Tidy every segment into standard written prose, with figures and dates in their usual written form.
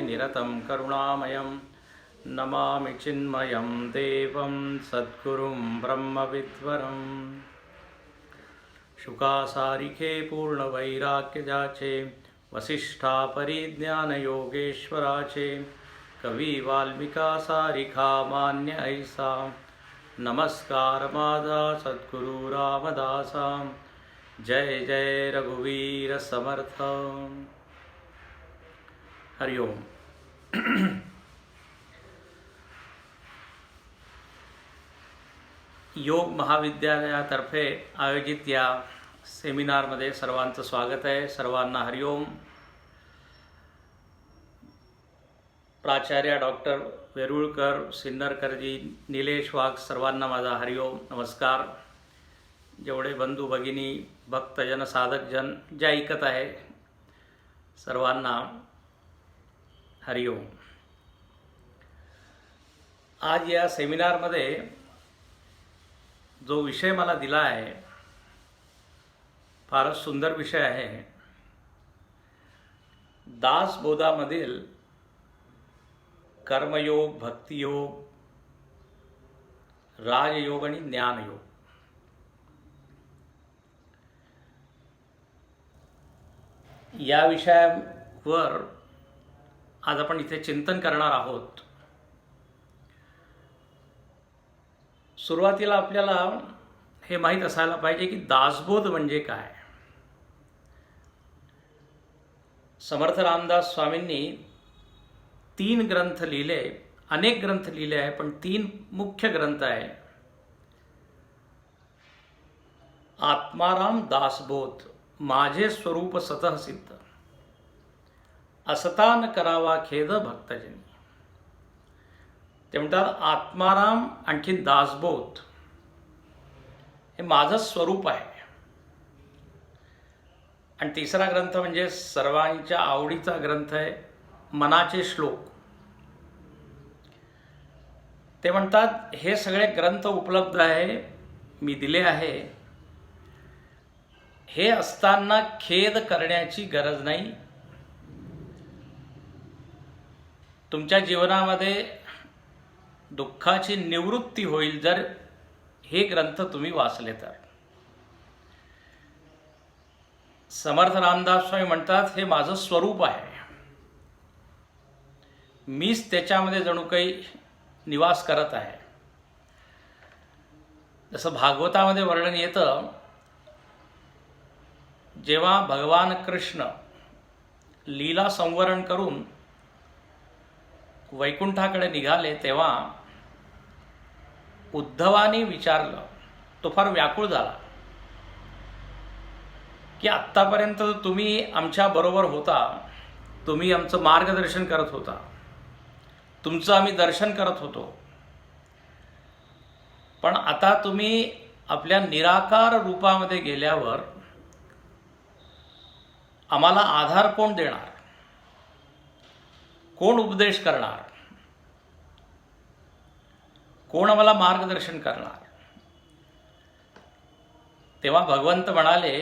निरतं करुणामयं नमामि चिन्मयं देवं सद्गुरुं ब्रह्मविद्वरं। शुकासारिखे पूर्णवैराग्यजाचे वसिष्ठा परिज्ञान योगेश्वराचे कवी वाल्मिका सारिखा मान्य ऐसा नमस्कार माझा सद्गुरु रामदासा। जय जय रघुवीर समर्थ। हरिओम। योग महाविद्यालयातर्फे आयोजित या सेमिनारमध्ये सर्वांचं स्वागत आहे। सर्वांना हरिओम। प्राचार्य डॉक्टर वेरुळकर, सिन्नरकरजी, निलेश वाघ, सर्वांना माझा हरिओम नमस्कार। जेवढे बंधू भगिनी भक्तजन साधकजन जे ऐकत आहे सर्वांना हरिओम। आज या सेमिनारमध्ये जो विषय मला दिला आहे फारच सुंदर विषय आहे। दासबोधामधील कर्मयोग, भक्तियोग, राजयोग आणि ज्ञानयोग। या विषयावर आज आपण इथे चिंतन करणार आहोत। सुरुवातीला आपल्याला हे माहीत असायला पाहिजे की दासबोध म्हणजे काय। समर्थ रामदास स्वामींनी 3 ग्रंथ लिहिले, अनेक ग्रंथ लिहिले आहे, पण 3 मुख्य ग्रंथ आहे। आत्माराम दासबोध, माझे स्वरूप स्वतः सिद्ध, असता न करावा खेद भक्तजनी। ते म्हणतात आत्माराम आणखीन दासबोध हे माझं स्वरूप आहे। आणि तिसरा ग्रंथ म्हणजे सर्वांच्या आवडीचा ग्रंथ आहे, मनाचे श्लोक। ते म्हणतात हे सगळे ग्रंथ उपलब्ध आहे, मी दिले आहे, हे असताना खेद करण्याची गरज नाही। तुमच्या जीवनामध्ये दुःखाची निवृत्ती होईल जर हे ग्रंथ तुम्ही वाचले तर। समर्थ रामदास स्वामी म्हणतात हे माझं स्वरूप आहे, मीच त्याच्यामध्ये जणू काही निवास करत आहे। जसं भागवतामध्ये वर्णन येतं, जेव्हा भगवान कृष्ण लीला संवरण करून वैकुंठाकडे निघाले तेव्हा उद्धवाने विचारलं, तो फार व्याकुळ झाला की आत्तापर्यंत तुम्ही आमच्या बरोबर होता, तुम्ही आमचं मार्गदर्शन करत होता, तुमचं आम्ही दर्शन करत होतो, पण आता तुम्ही आपल्या निराकार रूपामध्ये गेल्यावर आम्हाला आधार कोण देणार, कोण उपदेश करणार, कोण आम्हाला मार्गदर्शन करणार। तेव्हा भगवंत म्हणाले,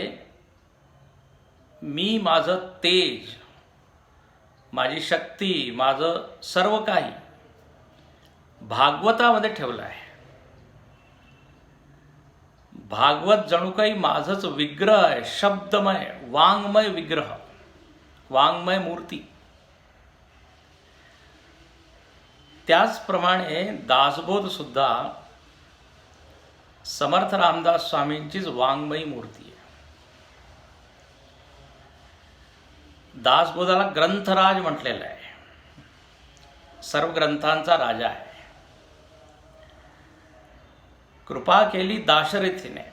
मी माझं तेज, माझी शक्ती, माझं सर्व काही भागवतामध्ये ठेवलं आहे। भागवत जणू काही माझंच विग्रह आहे, शब्दमय, वाङ्मय विग्रह, वाङ्मय मूर्ती। त्याचप्रमाणे दासबोध सुद्धा समर्थ रामदास स्वामींचीच वाङ्मयी मूर्ती आहे। दासबोधाला ग्रंथराज म्हटलेलं आहे, सर्व ग्रंथांचा राजा आहे। कृपा केली दाशरथीने।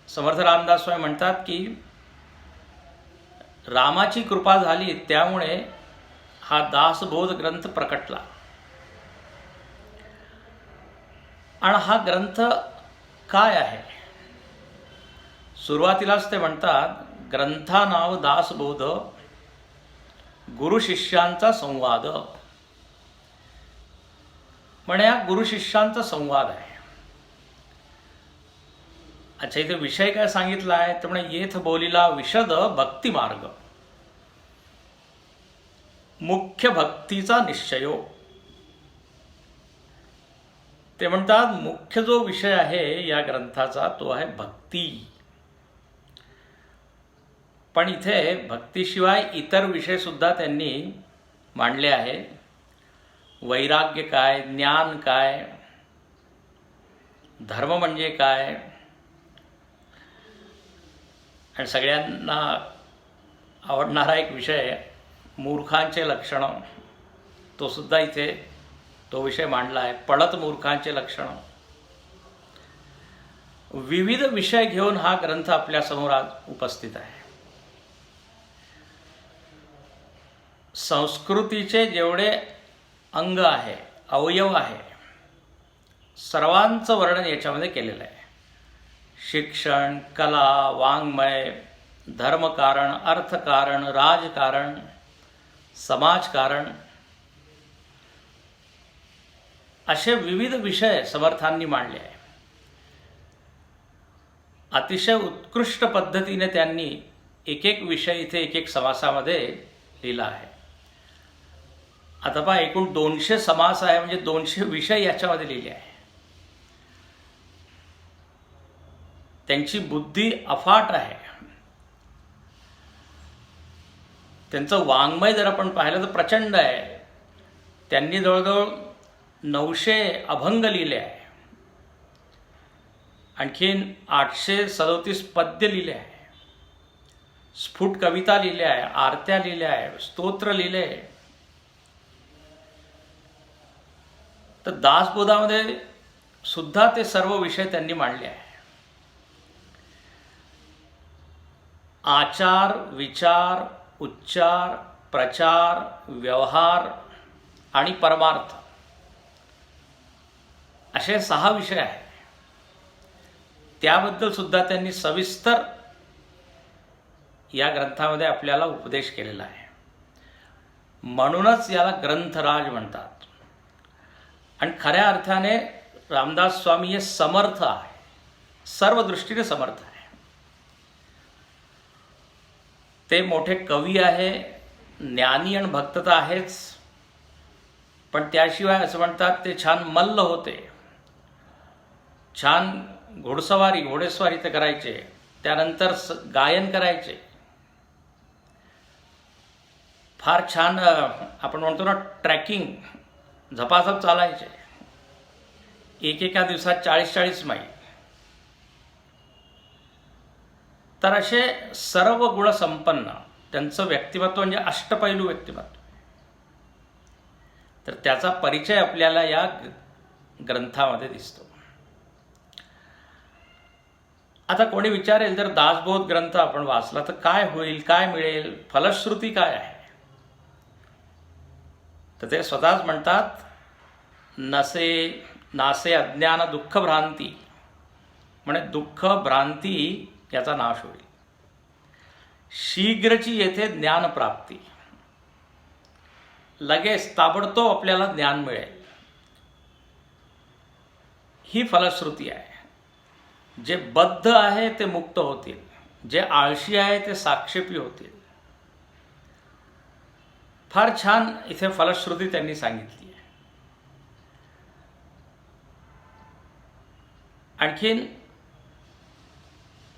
समर्थ रामदास स्वामी म्हणतात की रामाची कृपा झाली त्यामुळे हा दासबोध ग्रंथ प्रकटला। आणि हा ग्रंथ काय आहे? सुरुवातीलाच ते म्हणतात, ग्रंथा नाव दासबोध गुरु शिष्यांचा संवाद. म्हणे हा गुरु शिष्यांचा संवाद आहे. अच्छा, इथे विषय काय सांगितला आहे तर म्हणे येथ बोलिला विशद भक्ती मार्ग, मुख्य भक्तीचा निश्चयो. ते म्हणतात मुख्य जो विषय आहे या ग्रंथाचा तो आहे भक्ती. पण इथे भक्तीशिवाय इतर विषय सुद्धा त्यांनी मांडले आहे. वैराग्य काय, ज्ञान काय, धर्म म्हणजे काय, आणि सगळ्यांना आवडणारा एक विषय मूर्खांचे लक्षणं, तो सुद्धा इथे तो विषय मांडला आहे. पळत मूर्खांचे लक्षणं. विविध विषय घेऊन हा ग्रंथ आपल्यासमोर आज उपस्थित आहे. संस्कृतीचे जेवढे अंग आहे, अवयव आहे, सर्वांचं वर्णन याच्यामध्ये केलेलं आहे. शिक्षण, कला, वाङ्मय, धर्मकारण, अर्थकारण, राजकारण, समाजकारण, असे विविध विषय समर्थांनी मांडले आहे. अतिशय उत्कृष्ट पद्धतीने त्यांनी एक एक विषय इथे एक एक समासामध्ये लिहिला आहे. आता पहा, एकूण 200 समास आहे, म्हणजे 200 विषय याच्यामध्ये लिहिले आहे. त्यांची बुद्धी अफाट आहे. त्यांचं वाङ्मय जर आपण पाहिलं तर प्रचंड आहे. त्यांनी जवळजवळ 900 अभंग लिहिले आहे. आणखीन 837 पद्य लिहिले आहे. स्फुट कविता लिहिल्या आहे, आरत्या लिहिल्या आहे, स्तोत्र लिहिले आहे. तर दासबोधामध्ये सुद्धा ते सर्व विषय त्यांनी मांडले आहे. आचार, विचार, उच्चार, प्रचार, व्यवहार आणि परमार्थ असे 6 विषय आहेत. त्याबद्दल सुद्धा त्यांनी सविस्तर या ग्रंथामध्ये आपल्याला उपदेश केलेला आहे. म्हणूनच याला ग्रंथराज म्हणतात. आणि खऱ्या अर्थाने रामदास स्वामी हे समर्थ आहे, सर्व दृष्टीने समर्थ आहे. ते मोठे कवी आहे, ज्ञानी आणि भक्त तर आहेच, पण त्याशिवाय असं म्हणतात ते छान मल्ल होते, छान घोडेस्वारी ते करायचे, त्यानंतर गायन करायचे, फार छान आपण म्हणतो ना ट्रॅकिंग, झपाझप चालायचे, एकेका दिवसात 40-40 मैल. तर असे सर्व गुणसंपन्न त्यांचं व्यक्तिमत्व म्हणजे अष्टपैलू व्यक्तिमत्व. तर त्याचा परिचय आपल्याला या ग्रंथामध्ये दिसतो. आता कोणी विचारेल जर दासबोध ग्रंथ आपण वाचला तर काय होईल, काय मिळेल, फलश्रुती काय आहे? तर ते स्वतःच म्हणतात, नासे अज्ञान दुःख भ्रांती, म्हणजे दुःख भ्रांती याचा नाश होईल. शीघ्रची येथे ज्ञान प्राप्ती, लगेच ताबडतोब आपल्याला ज्ञान मिळेल, ही फलश्रुती आहे. जे बद्ध आहे ते मुक्त होतील, जे आळशी आहे ते साक्षेपी होतील. फार छान इथे फलश्रुती त्यांनी सांगितली आहे. आणखीन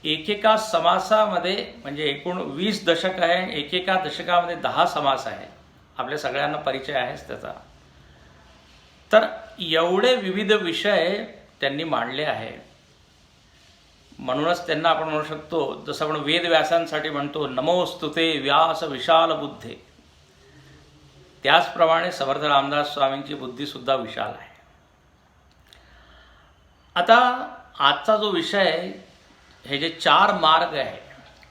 एकेका समासामध्ये, म्हणजे एकूण 20 दशक आहे, एकेका दशकामध्ये 10 समास आहे. आपल्या सगळ्यांना परिचय आहेच त्याचा. तर एवढे विविध विषय त्यांनी मांडले आहे. म्हणूनच त्यांना आपण म्हणू शकतो, जसं आपण वेदव्यासांसाठी म्हणतो नमोस्तुते व्यास विशाल बुद्धे, त्याचप्रमाणे समर्थ रामदास स्वामींची बुद्धीसुद्धा विशाल आहे. आता आजचा जो विषय, हे जे 4 मार्ग आहे,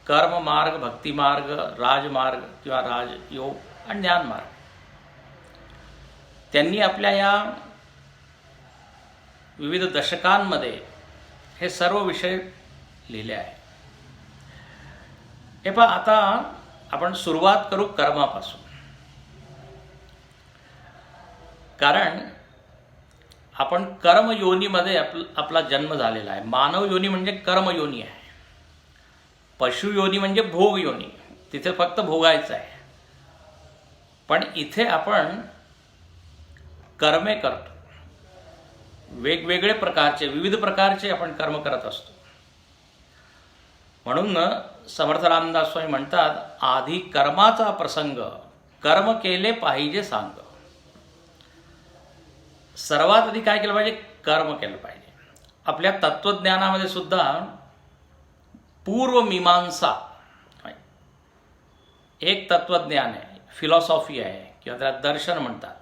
कर्म मार्ग, भक्ती मार्ग, राजमार्ग किंवा राजयोग आणि ज्ञान मार्ग, त्यांनी आपल्या या विविध दशकांमध्ये हे सर्व विषय लिहिले आहे. हे पहा, आता आपण सुरुवात करू कर्मापासून. कारण आपण कर्मयोनीमध्ये आपला जन्म झालेला आहे. मानव योनी म्हणजे कर्मयोनी आहे. पशुयोनी म्हणजे भोग योनी, तिथे फक्त भोगायचं आहे. पण इथे आपण कर्मे करतो, वेगवेगळे प्रकारचे विविध प्रकारचे आपण कर्म करत असतो. म्हणून समर्थ रामदास स्वामी म्हणतात, आधी कर्माचा प्रसंग, कर्म केले पाहिजे सांग. सर्वात आधी काय केलं पाहिजे? कर्म केलं पाहिजे. आपल्या तत्त्वज्ञानामध्ये सुद्धा पूर्वमीमांसा एक तत्त्वज्ञान आहे, फिलॉसॉफी आहे, किंवा त्याला दर्शन म्हणतात.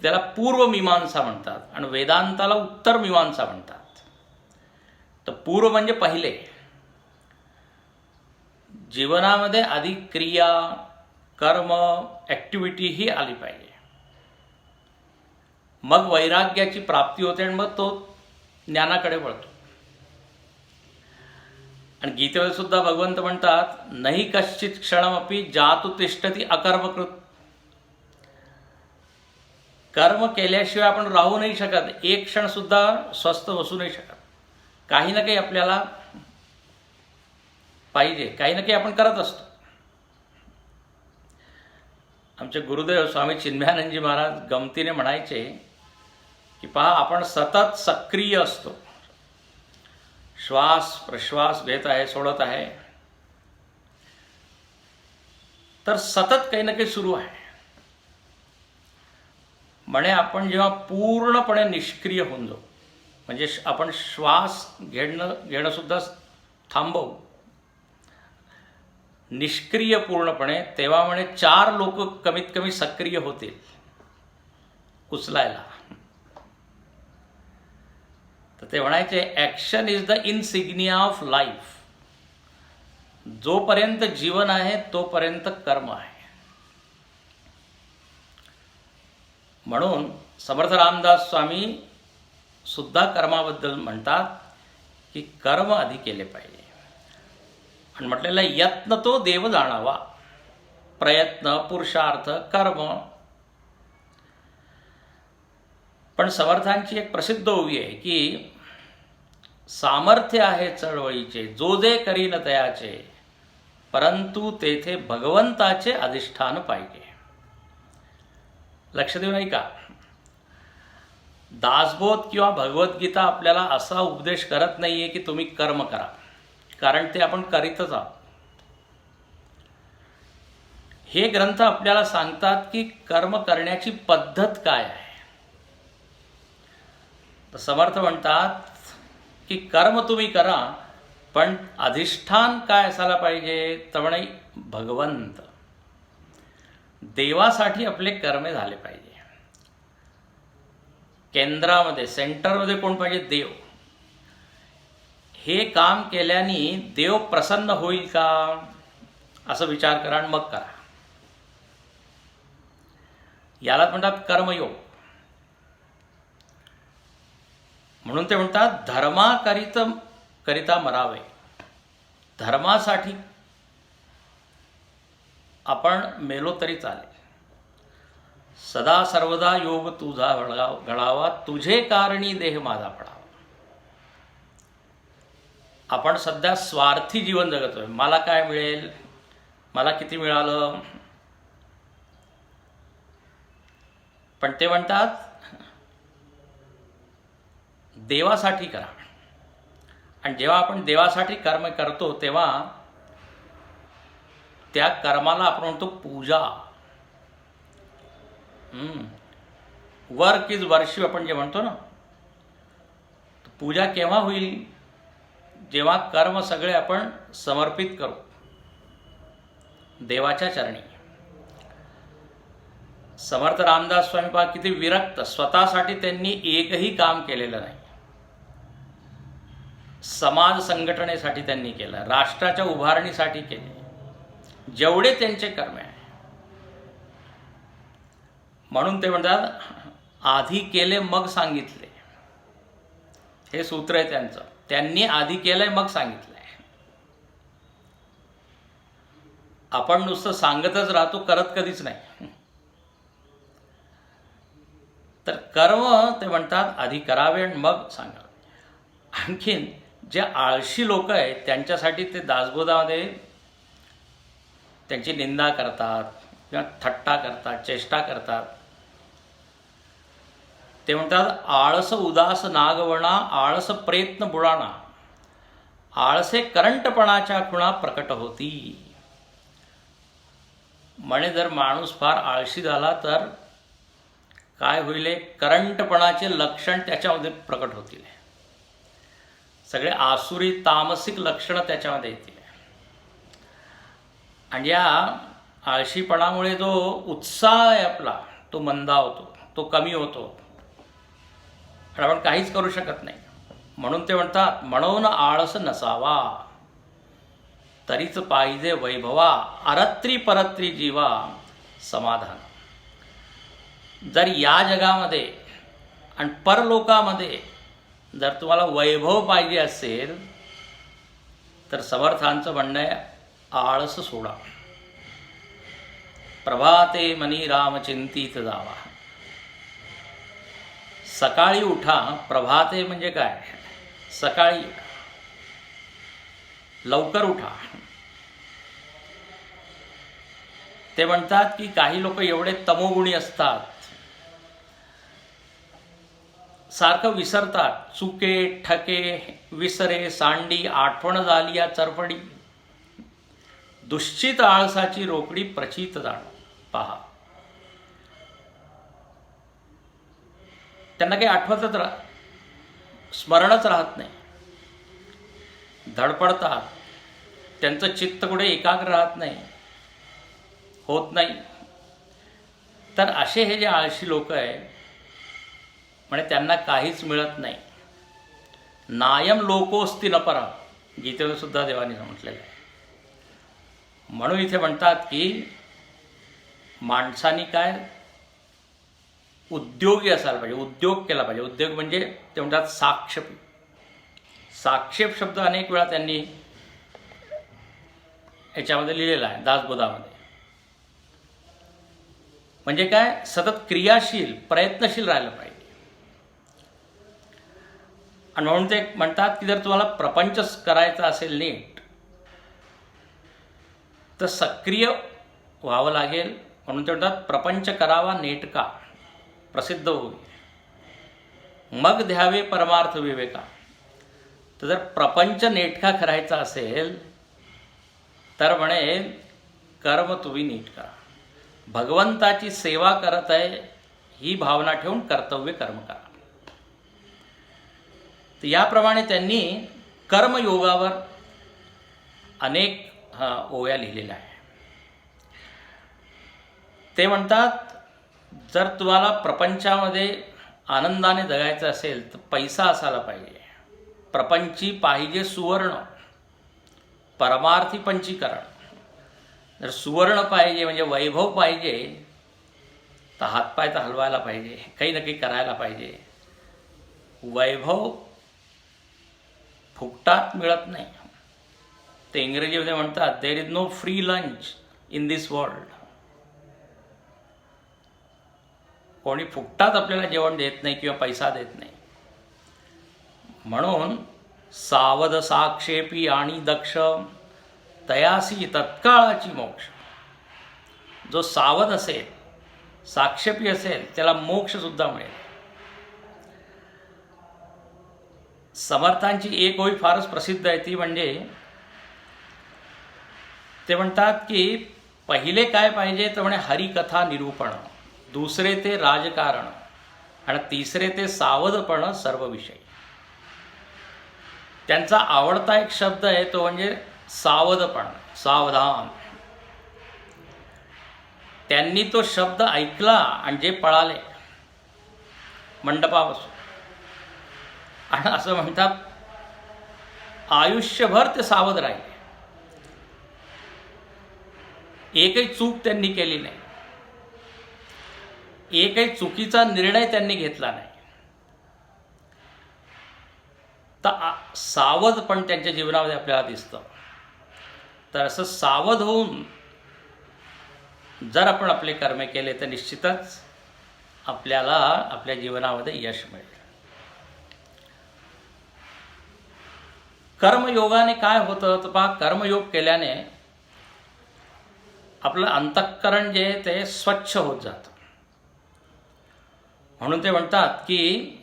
त्याला पूर्वमीमांसा म्हणतात आणि वेदांताला उत्तर मीमांसा म्हणतात. तर पूर्व म्हणजे पहिले. जीवनामध्ये आधी क्रिया, कर्म, ॲक्टिव्हिटी ही आली पाहिजे. मग वैराग्याची प्राप्ती होते आणि मग तो ज्ञानाकडे वळतो. आणि गीतेमध्ये सुद्धा भगवंत म्हणतात, नहि कश्चित क्षणमपि जातु तिष्ठती अकर्मकृत. कर्म केल्याशिवाय आपण राहू नाही शकत, एक क्षण सुद्धा स्वस्थ बसू नाही शकत. काही ना काही आपल्याला पाहिजे, काही ना काही आपण करत असतो. आमचे गुरुदेव स्वामी चिन्मयानंदजी महाराज गमतीने म्हणायचे की पहा, आपण सतत सक्रिय असतो. श्वास प्रश्वास घेत आहे, सोडत आहे, तर सतत काही ना काही सुरू आहे. म्हणे आपण जेव्हा पूर्णपणे निष्क्रिय होऊन जाऊ, म्हणजे आपण श्वास घेणं सुद्धा थांबवू, निष्क्रिय पूर्णपणे, तेव्हा म्हणे 4 लोक कमीत कमी सक्रिय होतील उचलायला. तर ते म्हणायचे, action is the insignia of life. जोपर्यंत जीवन आहे तोपर्यंत कर्म आहे. म्हणून समर्थ रामदास स्वामी सुद्धा कर्माबद्दल म्हणतात की कर्म आधी केले पाहिजे. आणि म्हटलेलं यत्न तो देव जाणावा. प्रयत्न, पुरुषार्थ, कर्म. पण समर्थांची एक प्रसिद्ध ओवी आहे की सामर्थ्य आहे चळवळीचे, जो जे करीन तयाचे, परंतु तेथे भगवंताचे अधिष्ठान पाहिजे. लक्ष देऊ नाही का? दासबोध किंवा भगवद्गीता आपल्याला असा उपदेश करत नाहीये की तुम्ही कर्म करा, कारण ते आपण करीतच आहोत. हे ग्रंथ आपल्याला सांगतात की कर्म करण्याची पद्धत काय आहे. तर समर्थ म्हणतात की कर्म तुम्ही करा, पण अधिष्ठान काय असायला पाहिजे? तर म्हणे भगवंत. देवासाठी आपले कर्मे झाले पाहिजे. केंद्रामध्ये, सेंटरमध्ये कोण पाहिजे? देव. हे काम केल्याने देव प्रसन्न होईल का, असं विचार करा आणि मग करा. याला म्हणतात कर्मयोग. म्हणून ते म्हणतात, धर्माकरिता मरावे. धर्मासाठी आपण मेलो तरी चालेल. सदा सर्वदा योग तुझा घडावा, तुझे कारणी देह माझा पडावा. आपण सध्या स्वार्थी जीवन जगतोय. मला काय मिळेल, मला किती मिळालं. पण ते म्हणतात देवासाठी करा. आणि जेव्हा आपण देवासाठी कर्म करतो तेव्हा त्या कर्माला आपण म्हणतो पूजा. वर्क इज वर्शिप आपण जे म्हणतो ना, पूजा केव्हा होईल? जेव्हा कर्म सगळे आपण समर्पित करू देवाच्या चरणी. समर्थ रामदास स्वामी पहा किती विरक्त, स्वतःसाठी त्यांनी एकही काम केलेलं नाही. समाज संघटनेसाठी त्यांनी केलं, राष्ट्राच्या उभारणीसाठी केले, जेवढे त्यांचे कर्म आहे. म्हणून ते म्हणतात, आधी केले मग सांगितले. हे सूत्र आहे त्यांचं. त्यांनी आधी केलंय मग सांगितलंय. आपण नुसतं सांगतच राहतो, करत कधीच नाही. तर कर्म ते म्हणतात आधी करावे आणि मग सांगावे. आणखीन जे आळशी लोक आहेत त्यांच्यासाठी ते दासबोधामध्ये त्यांची निंदा करतात किंवा थट्टा करतात, चेष्टा करतात. ते म्हणतात आळस उदास नागवणा, आळस प्रयत्न बुळाणा, आळसे करंटपणाच्या खुणा प्रकट होती. म्हणे जर माणूस फार आळशी झाला तर काय होईल, करंटपणाचे लक्षण त्याच्यामध्ये प्रकट होतील. सगळे आसुरी तामसिक लक्षणं त्याच्यामध्ये येतील. आणि या आळशीपणामुळे जो उत्साह आहे आपला तो मंदावतो, तो कमी होतो आणि आपण काहीच करू शकत नाही. म्हणून ते म्हणतात म्हणून आळस नसावा, तरीच पाहिजे वैभवा, अरत्री परत्री जीवा समाधान. जर या जगामध्ये आणि परलोकामध्ये जर तुम्हाला वैभव पाहिजे असेल तर समर्थांचं म्हणणं आहे आळस सोडा. प्रभाते मनी राम चिंतित जावा. सकाळी उठा. प्रभाते म्हणजे काय, सकाळी लवकर उठा. ते म्हणतात की काही लोक एवढे तमोगुणी असतात, सारखं विसरतात. चुके ठके विसरे सांडी, आठवण झाली या चरफडी, दुश्चित आळसाची रोकडी प्रचित जाण. पहा, त्यांना काही आठवतच स्मरणच राहत नाही, धडपडतात, त्यांचं चित्त कुठे एकाग्र राहत नाही, होत नाही. तर असे हे जे आळशी लोक आहे म्हणजे त्यांना काहीच मिळत नाही. नायम लोकोस्ति न परा, गीतेमध्ये सुद्धा देवाने म्हटलेलं आहे. म्हणून इथे म्हणतात की माणसाने काय उद्योगी असायला पाहिजे, उद्योग केला पाहिजे. उद्योग म्हणजे ते म्हणतात साक्षेप. साक्षेप शब्द अनेक वेळा त्यांनी याच्यामध्ये लिहिलेला आहे दासबोधामध्ये. म्हणजे काय, सतत क्रियाशील प्रयत्नशील राहिलं पाहिजे. आणि म्हणून ते म्हणतात की जर तुम्हाला प्रपंच करायचा असेल नीट तर सक्रिय व्हावं लागेल. म्हणून ते म्हणतात प्रपंच करावा नेटका, प्रसिद्ध होईल, मग द्यावे परमार्थ विवेका. तर जर प्रपंच नेटका करायचा असेल तर म्हणे कर्म तुम्ही नीट करा. भगवंताची सेवा करत आहे ही भावना ठेवून कर्तव्य कर्म करा. तर याप्रमाणे त्यांनी कर्मयोगावर अनेक ओव्या लिहिलेल्या आहे. ते म्हणतात जर तुम्हाला प्रपंचामध्ये आनंदाने जगायचं असेल तर पैसा असायला पाहिजे. प्रपंची पाहिजे सुवर्ण, परमार्थी पंचीकरण. जर सुवर्ण पाहिजे म्हणजे वैभव पाहिजे तर हातपाय तर हलवायला पाहिजे, काही ना काही करायला पाहिजे. वैभव फुकटात मिळत नाही. ते इंग्रजीमध्ये म्हणतात there is no free lunch in this world. कोणी फुकटात आपल्याला जेवण देत नाही किंवा पैसा देत नाही. म्हणून सावध साक्षेपी आणि दक्ष, तयासी तत्काळाची मोक्ष. जो सावध असेल, साक्षेपी असेल त्याला मोक्षसुद्धा मिळेल. समर्थांची एक ओवी फारच प्रसिद्ध आहे, ती म्हणजे ते म्हणतात की पहिले काय पाहिजे तर म्हणे हरिकथा निरूपण, दुसरे ते राजकारण आणि तिसरे ते सावधपण सर्व विषय. त्यांचा आवडता एक शब्द आहे तो म्हणजे सावधपण, सावधान. त्यांनी तो शब्द ऐकला आणि जे पळाले मंडपापासून, आणि असं म्हणतात आयुष्यभर ते सावध राहिले. एकही चूक त्यांनी केली नाही, एकही चुकीचा निर्णय त्यांनी घेतला नाही. तर सावध पण त्यांच्या जीवनामध्ये आपल्याला दिसतं. तर असं सावध होऊन जर आपण आपले कर्म केले तर निश्चितच आपल्याला आपल्या जीवनामध्ये यश मिळेल. कर्मयोगाने काय होतं तर पहा, कर्मयोग केल्याने आपलं अंतःकरण जे ते स्वच्छ होत जातं. म्हणून ते म्हणतात की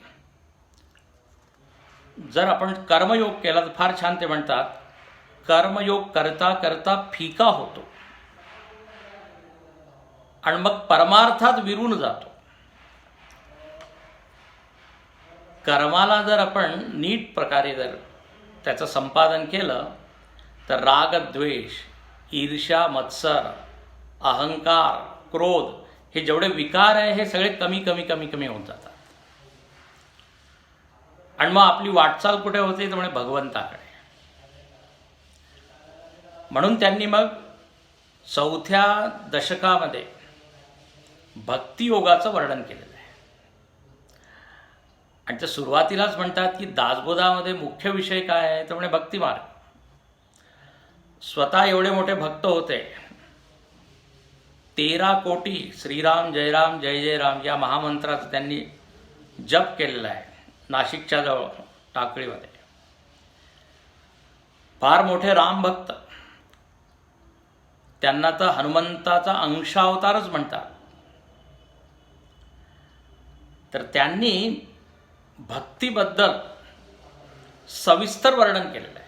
जर आपण कर्मयोग केला तर फार छान ते म्हणतात, कर्मयोग करता करता फिका होतो आणि मग परमार्थात विरून जातो. कर्माला जर आपण नीट प्रकारे जर त्याचं संपादन केलं तर राग, द्वेष, ईर्ष्या, मत्सर, अहंकार, क्रोध हे जेवढे विकार आहे हे सगळे कमी कमी कमी कमी होत जातात. आणि मग आपली वाटचाल कुठे होते तर म्हणजे भगवंताकडे. म्हणून त्यांनी मग 4थ्या दशकामध्ये भक्तियोगाचं वर्णन केलेलं आहे. आणि ते सुरुवातीलाच म्हणतात की दासबोधामध्ये मुख्य विषय काय आहे तर म्हणजे भक्तिमार्ग. स्वतः एवढे मोठे भक्त होते, 13 कोटी श्रीराम जय राम जय जय राम या महामंत्राचा त्यांनी जप केलेला आहे नाशिकच्या जवळ टाकळीमध्ये. फार मोठे रामभक्त, त्यांना तर हनुमंताचा अंशावतारच म्हणतात. तर त्यांनी भक्तीबद्दल सविस्तर वर्णन केलेलं आहे.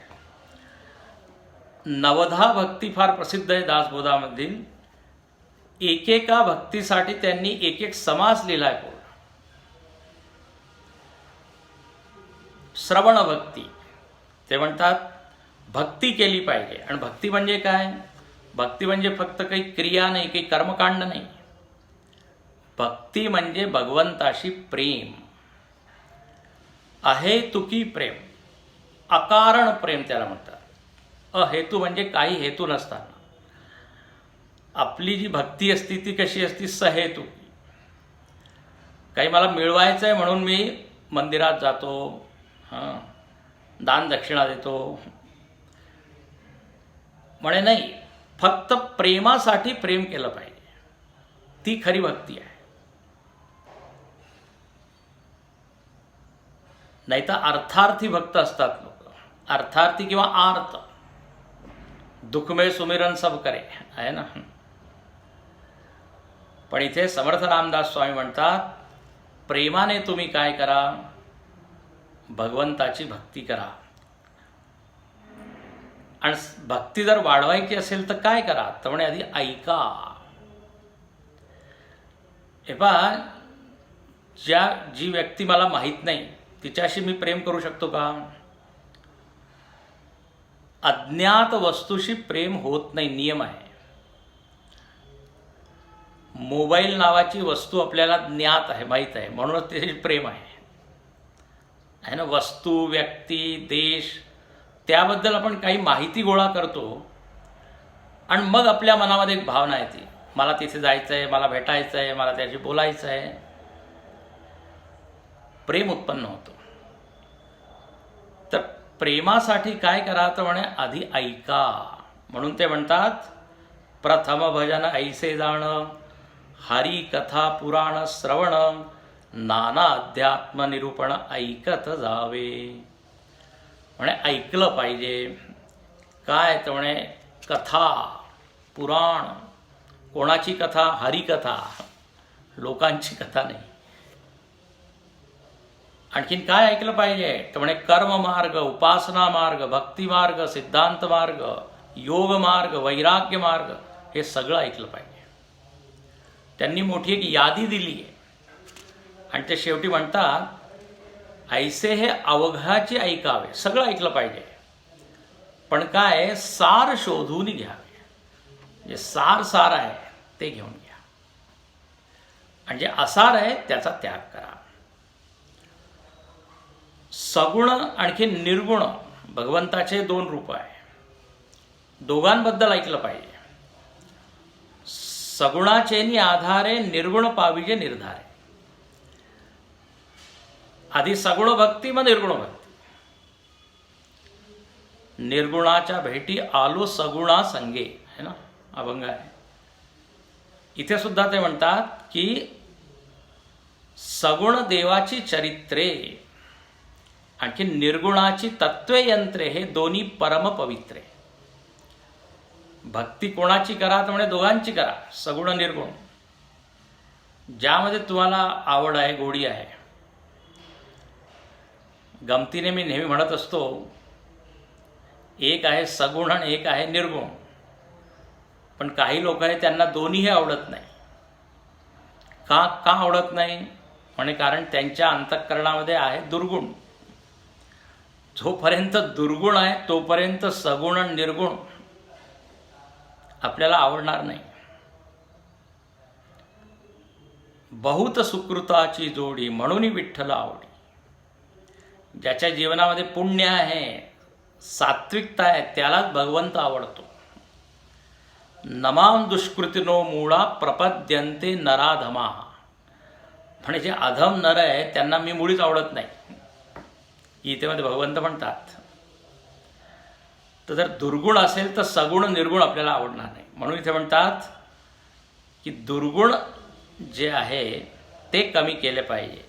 9 भक्ती फार प्रसिद्ध आहे दासबोधामधील. एकेका भक्तीसाठी त्यांनी एक एक समास लिहिलाय. पूर्ण श्रवण भक्ती, ते म्हणतात भक्ती केली पाहिजे. आणि भक्ती म्हणजे काय? भक्ती म्हणजे फक्त काही क्रिया नाही, काही कर्मकांड नाही. भक्ती म्हणजे भगवंताशी प्रेम, अहेतुकी प्रेम, अकारण प्रेम त्याला म्हणतात. अहेतू म्हणजे काही हेतू नसताना. आपली जी भक्ती असती ती कशी असती? सहेतू. काही मला मिळवायचं आहे म्हणून मी मंदिरात जातो, दान दक्षिणा देतो म्हणे नाही. फक्त प्रेमासाठी प्रेम केलं पाहिजे, ती खरी भक्ती आहे. नाही तर अर्थार्थी भक्त असतात लोक. अर्थार्थी किंवा आर्त, दुःख में सुमिरन सब करे आहे ना. पण इथे समर्थ रामदास स्वामी म्हणतात प्रेमाने तुम्ही काय करा? भगवंताची भक्ती करा. आणि भक्ती जर वाढवायची असेल तर काय करा? तर म्हणे आधी ऐका. हे पहा, जी व्यक्ती मला माहीत नाही तिच्याशी मी प्रेम करू शकतो का? अज्ञात वस्तूशी प्रेम होत नाही, नियम आहे. मोबाईल नावाची वस्तू आपल्याला ज्ञात आहे, माहीत आहे, म्हणूनच त्याची प्रेम आहे ना. वस्तू, व्यक्ती, देश त्याबद्दल आपण काही माहिती गोळा करतो आणि मग आपल्या मनामध्ये एक भावना येते, मला तिथे जायचं आहे, मला भेटायचं आहे, मला त्याशी बोलायचं आहे. प्रेम उत्पन्न होतो. तर प्रेमासाठी काय करा? तर म्हणे आधी ऐका. म्हणून ते म्हणतात प्रथम भजन ऐसे जाण, हरी कथा पुराण श्रवण, नाना अध्यात्म निरूपण ऐकत जावे. म्हणे ऐकलं पाहिजे. काय तर म्हणे कथा, पुराण. कोणाची कथा? हरिकथा, लोकांची कथा नाही. आणखीन काय ऐकलं पाहिजे? तर म्हणे कर्म मार्ग, उपासना मार्ग, भक्ती मार्ग, सिद्धांत मार्ग, योग मार्ग, वैराग्य मार्ग, हे सगळं ऐकलं पाहिजे. त्यांनी मोठी एक यादी दिली आहे आणि ते शेवटी म्हणतात ऐसे हे अवघाचे ऐकावे. सगळं ऐकलं पाहिजे, पण काय सार शोधून घ्यावे. जे सार आहे ते घेऊन घ्या आणि जे असार आहे त्याचा त्याग करा. सगुण आणखी निर्गुण भगवंताचे 2 रूप आहे. दोघांबद्दल ऐकलं पाहिजे. सगुणाचेनी आधारे निर्गुण पाविजे निर्धारे. आधी सगुण भक्ती मग निर्गुण भक्ती. निर्गुणाच्या भेटी आलो सगुणा संगे है ना, अभंग आहे. इथे सुद्धा ते म्हणतात की सगुण देवाची चरित्रे आणखी निर्गुणाची तत्वे यंत्रे हे दोन्ही परम पवित्रे. भक्ती कोणाची करा तर म्हणजे दोघांची करा, सगुण निर्गुण. ज्यामध्ये तुम्हाला आवड आहे, गोडी आहे. गमतीने मी नेहमी म्हणत असतो, एक आहे सगुण आणि एक आहे निर्गुण. पण काही लोक आहेत त्यांना दोन्हीही आवडत नाही. का आवडत नाही म्हणजे कारण त्यांच्या अंतःकरणामध्ये आहे दुर्गुण. जोपर्यंत दुर्गुण आहे तोपर्यंत सगुण आणि निर्गुण आपल्याला आवडणार नाही. बहुत सुकृताची जोडी म्हणून विठ्ठल आवडी. ज्याच्या जीवनामध्ये पुण्य आहे, सात्विकता आहे, त्यालाच भगवंत आवडतो. नमाम दुष्कृतिनो मूळा प्रपद्यन्ते नराधमा. म्हणजे जे अधम नर आहे त्यांना मी मुळीच आवडत नाही, गीतेमध्ये भगवंत म्हणतात. तर जर दुर्गुण असेल तर सगुण निर्गुण आपल्याला आवडणार नाही. म्हणून इथे म्हणतात की दुर्गुण जे आहे ते कमी केले पाहिजे.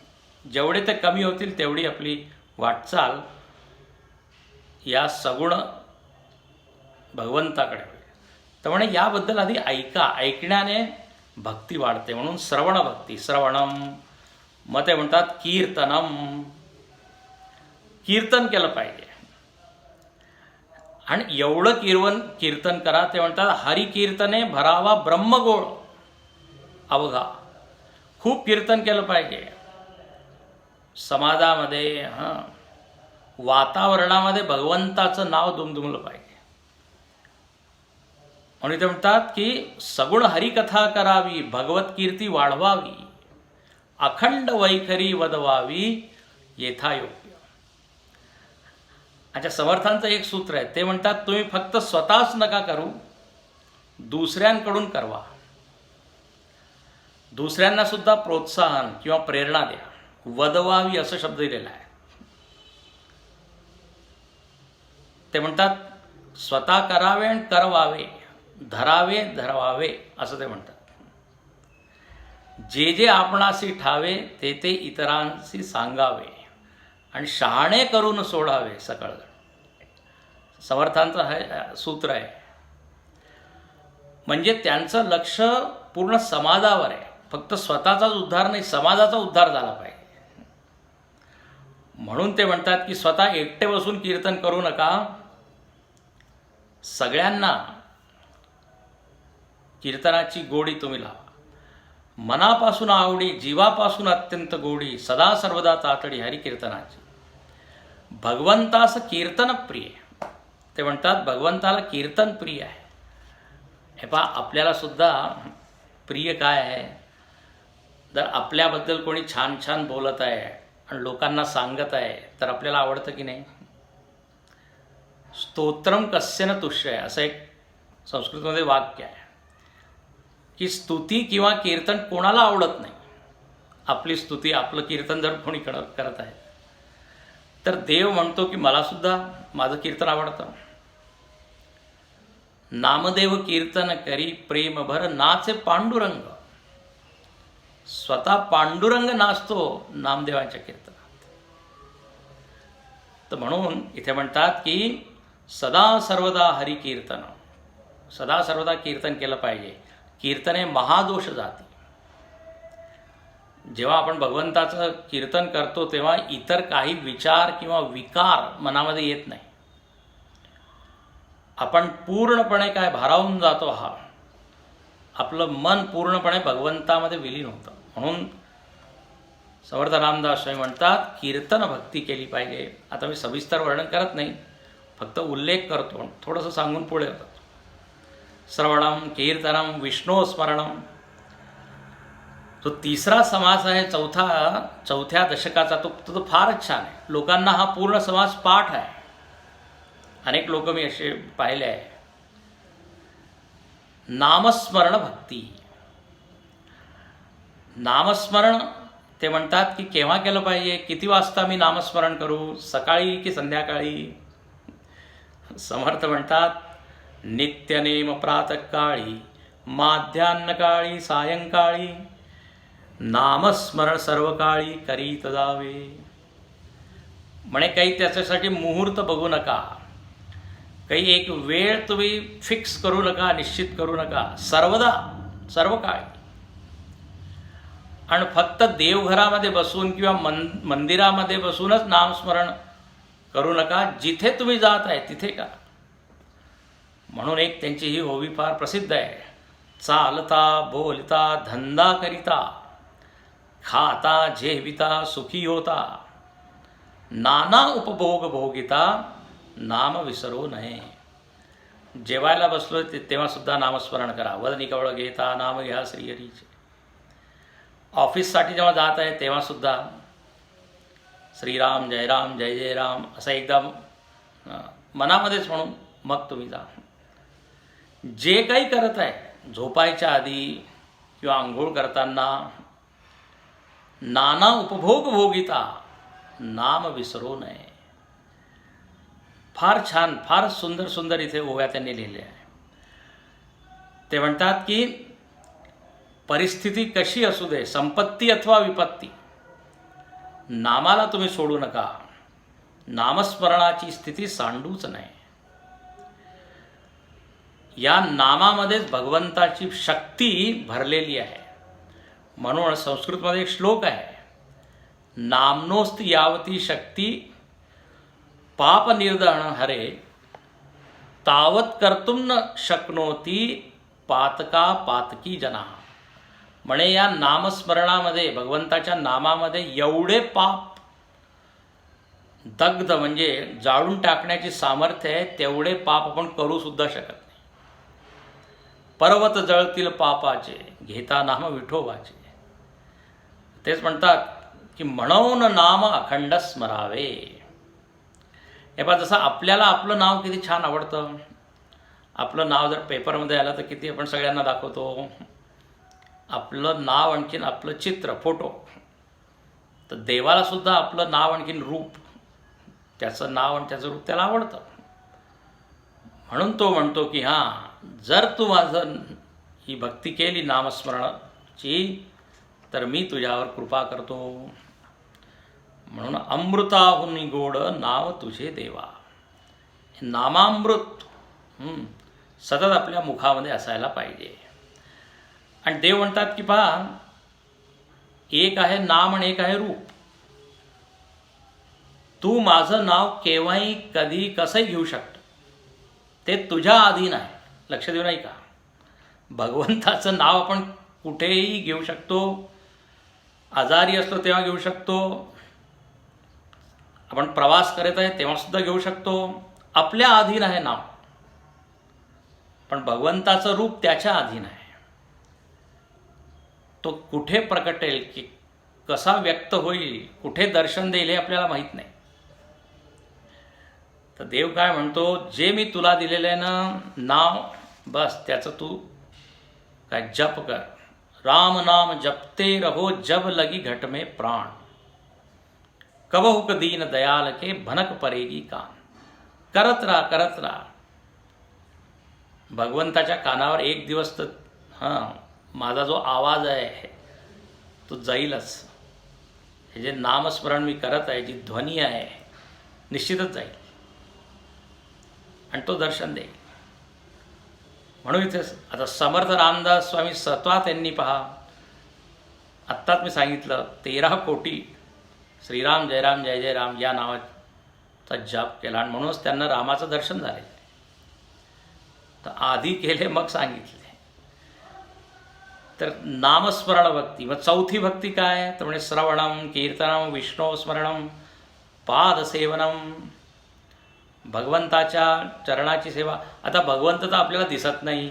जेवढे ते कमी होतील तेवढी आपली वाटचाल या सगुण भगवंताकडे होईल. तर म्हणे याबद्दल आधी ऐका, ऐकण्याने भक्ती वाढते. म्हणून श्रवण भक्ती, श्रवणम. मग ते म्हणतात कीर्तनम, कीर्तन केलं पाहिजे. आणि एवढं कीर्तन करा, ते म्हणतात हरिकीर्तने भरावा ब्रह्मगोळ अवघा. खूप कीर्तन केलं पाहिजे. समाजामध्ये वातावरणामध्ये भगवंताचं नाव दुमदुमलं पाहिजे. म्हणून ते म्हणतात की सगुण हरिकथा करावी, भगवत कीर्ती वाढवावी, अखंड वैखरी वदवावी येथायोग्य. अच्छा, समर्थांचं एक सूत्र आहे. ते म्हणतात तुम्ही फक्त स्वतःच नका करू, दुसऱ्यांकडून करवा. दुसऱ्यांना सुद्धा प्रोत्साहन किंवा प्रेरणा द्या. वदवावी असं शब्द दिलेला आहे. ते म्हणतात स्वतः करावे आणि करवावे, धरावे धरवावे असं ते म्हणतात. जे जे आपणासी ठावे ते ते इतरांशी सांगावे आणि शहाणे करून सोडावे सकळ. समर्थांचं हे सूत्र आहे. म्हणजे त्यांचं लक्ष पूर्ण समाजावर आहे. फक्त स्वतःचाच उद्धार नाही, समाजाचा उद्धार झाला पाहिजे. म्हणून ते म्हणतात की स्वतः एकटे बसून कीर्तन करू नका, सगळ्यांना कीर्तनाची गोडी तुम्ही लावा. मनापासून आवडी, जीवापासून अत्यंत गोडी, सदा सर्वदा तातडी हरिकीर्तनाची. भगवंतास कीर्तन प्रिय. ते म्हणतात भगवंताला कीर्तन प्रिय आहे. हे पहा, आपल्याला सुद्धा प्रिय काय आहे? जर आपल्याबद्दल कोणी छान छान बोलत आहे आणि लोकांना सांगत आहे तर आपल्याला आवडतं की नाही? स्तोत्रम कस्यन तुष्य असं एक संस्कृतमध्ये वाक्य आहे की स्तुती किंवा कीर्तन कोणाला आवडत नाही. आपली स्तुती, आपलं कीर्तन जर कोणी करत आहे तर देव म्हणतो की मला सुद्धा माझं कीर्तन आवडतं. नामदेव कीर्तन करी प्रेमभर नाचे पांडुरंग. स्वतः पांडुरंग नाचतो नामदेवांच्या कीर्तनात. तर म्हणून इथे म्हणतात की सदा सर्वदा हरिकीर्तन, सदा सर्वदा कीर्तन केलं पाहिजे. कीर्तने महादोष जाती. जेव्हा आपण भगवंताचं कीर्तन करतो तेव्हा इतर काही विचार किंवा विकार मनामध्ये येत नाही. आपण पूर्णपणे काय भारावून जातो. आपलं मन पूर्णपणे भगवंतामध्ये विलीन होतं. म्हणून समर्थ रामदास स्वामी म्हणतात कीर्तन भक्ती केली पाहिजे. आता मी सविस्तर वर्णन करत नाही, फक्त उल्लेख करतो, थोडंसं सांगून पुढे जातो. श्रवणम, कीर्तनम, विष्णू स्मरणम. तो तिसरा समास आहे चौथ्या दशकाचा, तो फारच छान आहे. लोकांना हा पूर्ण समास पाठ आहे. अनेक लोक मी असे पाहिले आहे. नामस्मरण भक्ती. नामस्मरण ते म्हणतात की केव्हा केलं पाहिजे, किती वाजता मी नामस्मरण करू, सकाळी की संध्याकाळी? समर्थ म्हणतात नित्यनेम प्रातःकाळी, माध्यान्हकाळी, सायंकाळी, नामस्मरण सर्व काळी करीत जावे. म्हणे काही त्याच्यासाठी मुहूर्त बघू नका, काही एक वेळ तुम्ही फिक्स करू नका, निश्चित करू नका. सर्वदा सर्व काळी. आणि फक्त देवघरामध्ये बसून किंवा मंदिरामध्ये बसूनच नामस्मरण करू नका, जिथे तुम्ही जात आहे तिथे का. म्हणून एक त्यांची ही ओवी फार प्रसिद्ध आहे. चालता बोलता धंदा करिता, खाता जेविता सुखी होता, नाना उपभोग भोगिता, नाम विसरू नये. जेवायला बसलो तेव्हा सुद्धा नामस्मरण करा. वदनी कवळ घेता नाम घ्या श्रीहरीचे. ऑफिससाठी जेव्हा जात आहे तेव्हा सुद्धा श्रीराम जय राम जय जय राम असं एकदम मनामध्येच म्हणून मग तुम्ही जा. जे काही करत आहे झोपायच्या आधी किंवा आंघोळ करताना, नाना उपभोग भोगिता, नाम विसरू नये. फार छान, फार सुंदर सुंदर इथे ओव्या त्यांनी लिहिल्या आहे. ते म्हणतात की परिस्थिती कशी असू दे, संपत्ती अथवा विपत्ती, नामाला तुम्ही सोडू नका. नामस्मरणाची स्थिती सांडूच नये. या नामामध्येच भगवंताची शक्ती भरलेली आहे. म्हणून संस्कृतमध्ये एक श्लोक आहे, नामनोस्ति यावती शक्ती पाप निर्दहन हरे, तावत कर्तुम न शक्नोती पातका पातकी जना. म्हणे या नामस्मरणामध्ये, भगवंताच्या नामामध्ये एवढे पाप दग्ध म्हणजे जाळून टाकण्याची सामर्थ्य आहे, तेवढे पाप आपण करू सुद्धा शकत नाही. पर्वत जळतील पापाचे, घेता नाम विठोबाचे. तेच म्हणतात की म्हणून नाम अखंड स्मरावे. हे पहा, जसं आपल्याला आपलं नाव किती छान आवडतं. आपलं नाव जर पेपरमध्ये आलं तर किती आपण सगळ्यांना दाखवतो. आपलं नाव आणखीन आपलं चित्र, फोटो. तर देवाला सुद्धा आपलं नाव आणखीन रूप, त्याचं नाव आणि त्याचं रूप त्याला आवडतं. म्हणून तो म्हणतो की हां, जर तू माझं ही भक्ती केली नामस्मरणाची तर मी तुझ्यावर कृपा करतो. म्हणून अमृताहुनी गोड नाव तुझे देवा. नामामृत सतत आपल्या मुखामध्ये असायला पाहिजे. आणि देव म्हणतात की पहा, एक आहे नाम आणि एक आहे रूप. तू माझं नाव केव्हाही कधी कसंही घेऊ शकतो, ते तुझ्या अधीन आहे. लक्ष देऊ नाही का. भगवंताचं नाव आपण कुठेही घेऊ शकतो. आजारी असतो तेव्हा घेऊ शकतो, आपण प्रवास करत आहे तेव्हा सुद्धा घेऊ शकतो. आपल्या अधीन आहे नाव. पण भगवंताचं रूप त्याच्या अधीन आहे. तो कुठे प्रकटेल, की कसा व्यक्त होईल, कुठे दर्शन देईल हे आपल्याला माहीत नाही. तर देव काय म्हणतो, जे मी तुला दिलेलं आहे ना नाव, बस त्याचं तू काय जप कर. राम नाम जपते रहो जब लगी घट में प्राण, कबहुक दीन दयाल के भनक परेगी कान. करत राहा, करत राहा. भगवंताच्या कानावर एक दिवस तर माझा जो आवाज आहे तो जाईलच. हे जे नामस्मरण मी करत आहे, जी ध्वनी आहे, निश्चितच जाईल आणि तो दर्शन देईल. म्हणून इथे आता समर्थ रामदास स्वामी स्वतः त्यांनी पहा, आत्ताच मी सांगितलं 13 कोटी श्रीराम जयराम जय जय राम या नावाचा जप केला आणि म्हणूनच त्यांना रामाचं दर्शन झाले. तर आधी केले मग सांगितले. तर नामस्मरण भक्ती. मग चौथी भक्ती काय तर म्हणजे श्रवणम कीर्तनम विष्णू स्मरणम पादसेवनम. भगवंताच्या चरणाची सेवा. आता भगवंत तर आपल्याला दिसत नाही,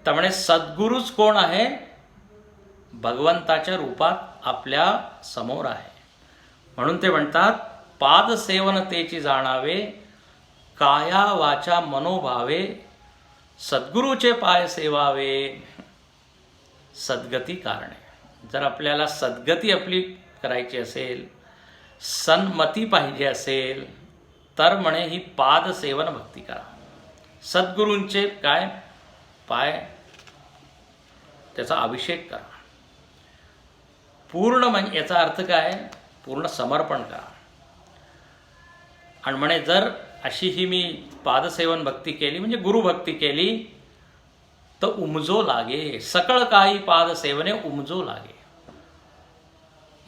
तर म्हणजे सद्गुरूच कोण आहे, भगवंताच्या रूपात आपल्या समोर आहे. म्हणून ते म्हणतात पादसेवनतेची जाणावे, काया वाचा मनोभावे, सद्गुरूचे पाय सेवावे, सद्गती कारणे. जर आपल्याला सद्गती आपली करायची असेल, सन्मती पाहिजे असेल, तर म्हणे ही पादसेवन भक्ती करा. सद्गुरूंचे काय पाय, त्याचा अभिषेक करा. पूर्ण म्हणजे याचा अर्थ काय, पूर्ण समर्पण करा. आणि म्हणे जर अशी ही मी पादसेवन भक्ती केली म्हणजे गुरुभक्ती केली तर उमजो लागे, सकळ काही पादसेवने उमजो लागे.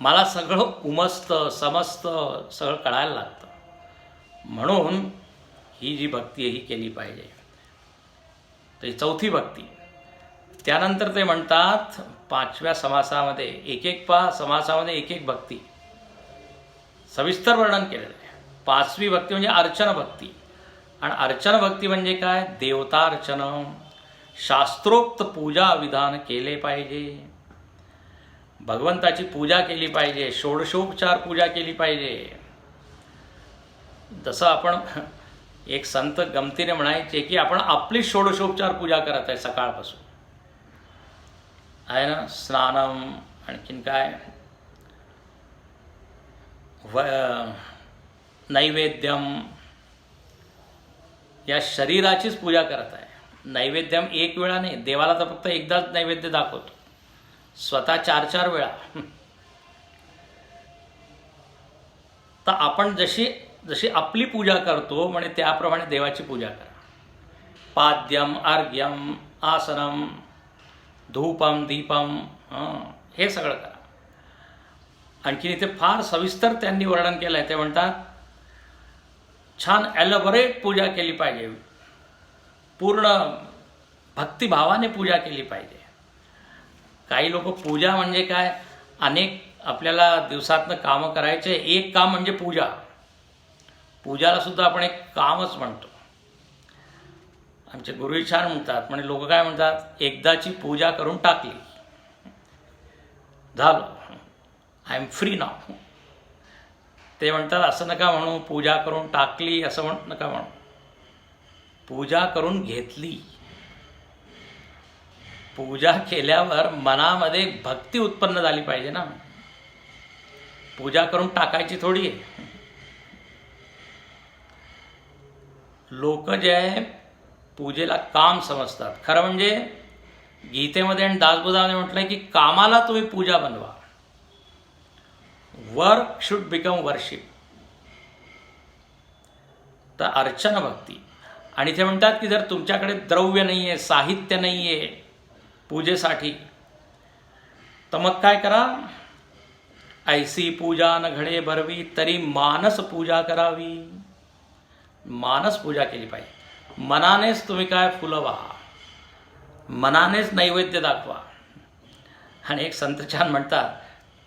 मला सगळं उमजतं, समजतं, सगळं कळायला लागतं. म्हणून ही जी भक्ती आहे ही केली पाहिजे. तर ही चौथी भक्ती. त्यानंतर ते म्हणतात 5व्या समासामध्ये एक समासामध्ये एक भक्ती सविस्तर वर्णन केलेलं आहे. 5वी भक्ती म्हणजे अर्चन भक्ती. आणि अर्चन भक्ती म्हणजे काय, देवतार्चन, शास्त्रोक्त पूजा विधान केले पाहिजे. भगवंताची पूजा केली पाहिजे, षोडशोपचार पूजा केली पाहिजे. जसं आपण एक संत गमतीने म्हणायचे की आपण आपली षोडशोपचार पूजा करत आहे सकाळपासून, आहे ना. स्नानम, आणखीन काय, नैवेद्यम, या शरीराचीच पूजा करत आहे. नैवेद्यम एक वेळा नाही, देवाला तर फक्त एकदाच नैवेद्य दाखवतो, स्वतः 4-4 वेळा. तर आपण जशी आपली पूजा करतो म्हणे त्याप्रमाणे देवाची पूजा करा. पाद्यम, अर्घ्यम, आसनम, धूपम, दीपम, हे सगळं करा. आणखीन इथे फार सविस्तर त्यांनी वर्णन केलं आहे. ते म्हणतात छान ॲलॅबोरेट पूजा केली पाहिजे, पूर्ण भक्तिभावाने पूजा केली पाहिजे. काही लोक पूजा म्हणजे काय, अनेक आपल्याला दिवसातनं कामं करायचे, एक काम म्हणजे पूजा. पूजाला सुद्धा आपण एक कामच म्हणतो. आमचे गुरुजी छान म्हणतात, म्हणजे लोक काय म्हणतात, एकदाची पूजा करून टाकली, झालं, आय एम फ्री नाव. ते म्हणतात असं नका म्हणू, पूजा करून टाकली असं नका म्हणू, पूजा करून घेतली. पूजा केल्यावर मनामध्ये भक्ती उत्पन्न झाली पाहिजे ना. पूजा करून टाकायची थोडी आहे. लोक जे आहे पूजेला काम समजतात. खरं म्हणजे गीतेमध्ये आणि दासबोधामध्ये म्हटलंय की कामाला तुम्ही पूजा बनवा. Work should become worship. तर अर्चन भक्ती. आणि ते म्हणतात की जर तुमच्याकडे द्रव्य नाही आहे, साहित्य नाही आहे पूजेसाठी, तर मग काय करा, ऐसी पूजा न घडे भरवी तरी मानस पूजा करावी. मानस पूजा केली पाहिजे. मनानेच तुम्ही काय फुलं वाहा, मनानेच नैवेद्य दाखवा. आणि एक संत छान म्हणतात,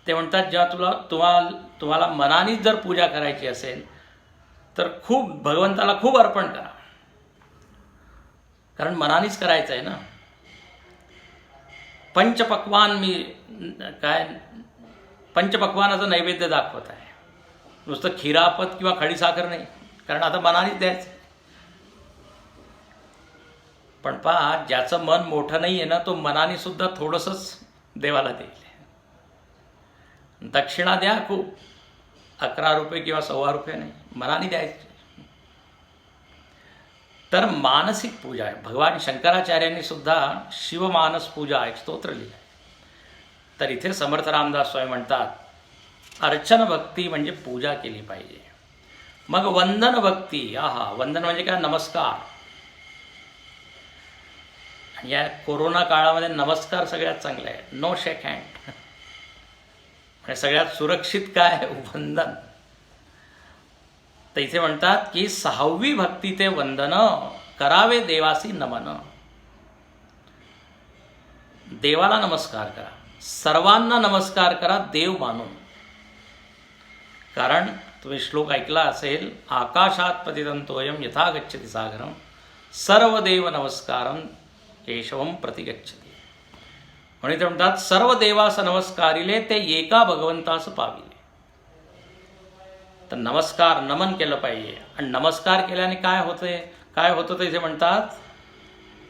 ते म्हणतात जेव्हा तुम्हाला मनानेच जर पूजा करायची असेल तर भगवंताला खूप अर्पण करा, कारण मनानेच करायचं आहे ना. पंचपक्वानाचं नैवेद्य दाखवत आहे, नुसतं खिरापत किंवा खडीसाखर नाही, कारण आता मनानेच द्यायचं. पण पहा, ज्याचं मन मोठं नाही आहे ना, तो मनाने सुद्धा थोडंसंच देवाला देईल. दक्षिणा द्या खूप, 11 रुपये किंवा 1.25 रुपये नाही, मनाने द्यायचे. तर मानसिक पूजा आहे. भगवान शंकराचार्यांनी सुद्धा शिवमानस पूजा एक स्तोत्र लिहिलं आहे. तर इथे समर्थ रामदास स्वामी म्हणतात अर्चन भक्ती म्हणजे पूजा केली पाहिजे. मग वंदन भक्ती. वंदन म्हणजे काय, नमस्कार. आणि या कोरोना काळामध्ये नमस्कार सगळ्यात चांगला आहे. नो शेक हँड. म्हणजे सगळ्यात सुरक्षित काय, वंदन. तर इथे म्हणतात की 6वी भक्ती ते वंदन करावे देवासी नमन. देवाला नमस्कार करा, सर्वांना नमस्कार करा देव मानून. कारण तुम्ही श्लोक ऐकला असेल, आकाशात पतितंतोयम यथा गच्छति सागरम सर्व देव नमस्कारम केशवम प्रति गच्छति. म्हणून ते म्हणतात सर्व देवास नमस्कारिले ते एका भगवंतास पाविले. तर नमस्कार, नमन केलं पाहिजे. आणि नमस्कार केल्याने काय होतं तर इथे म्हणतात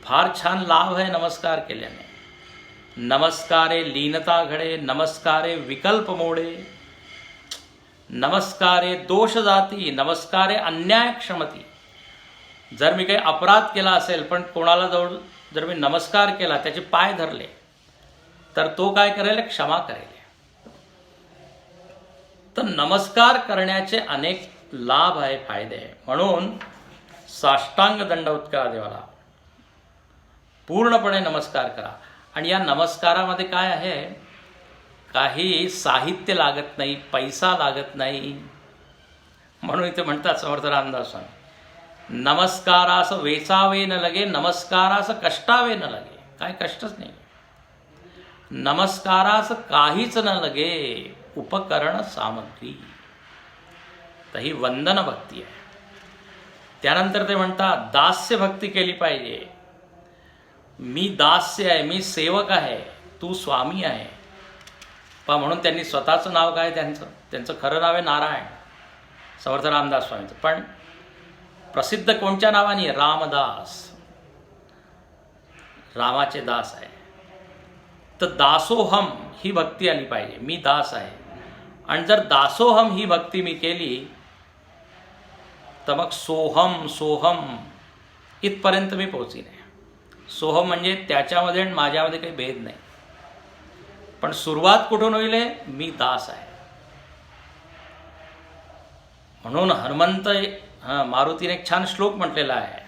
फार छान लाभ आहे नमस्कार केल्याने. नमस्कारे लीनता घडे, नमस्कारे विकल्प मोडे, नमस्कारे दोष जाती, नमस्कारे अन्याय क्षमती. जर मी काही अपराध केला असेल पण कोणाला जर मी नमस्कार केला, त्याचे पाय धरले, तर तो काय करेल, क्षमा करेल. तर नमस्कार करण्याचे अनेक लाभ आहे, फायदे आहे. म्हणून साष्टांग दंडवत करा देवाला, पूर्णपणे नमस्कार करा. आणि या नमस्कारामध्ये काय आहे, काही साहित्य लागत नाही, पैसा लागत नाही. म्हणून इथे म्हणतात समर्थ रामदास स्वामी, नमस्कारास वेचावे न लगे, नमस्कारास कष्टावे न लगे. काय कष्टच नाही. नमस्कारास काहीच न लगे, उपकरण सामग्री. तर ही वंदन भक्ती आहे. त्यानंतर ते म्हणतात दास्य भक्ती केली पाहिजे. मी दास्य आहे, मी सेवक आहे, तू स्वामी आहे. म्हणून त्यांनी स्वतःचं नाव काय, त्यांचं खरं नाव आहे नारायण, समर्थ रामदास स्वामींचं. पण प्रसिद्ध कोणत्या नावाने, रामदास, रामाचे दास आहे. तर दासोहम ही भक्ती आली पाहिजे. मी दास आहे. आणि जर दासोहम ही भक्ती मी केली तर मग सोहम सोहम इथपर्यंत मी पोहोचीन. सोहम म्हणजे त्याच्यामध्ये आणि माझ्यामध्ये काही भेद नाही. पण सुरुवात कुठून होईल, मी दास आहे. म्हणून हनुमंत मारुतीने एक छान श्लोक म्हटलेला आहे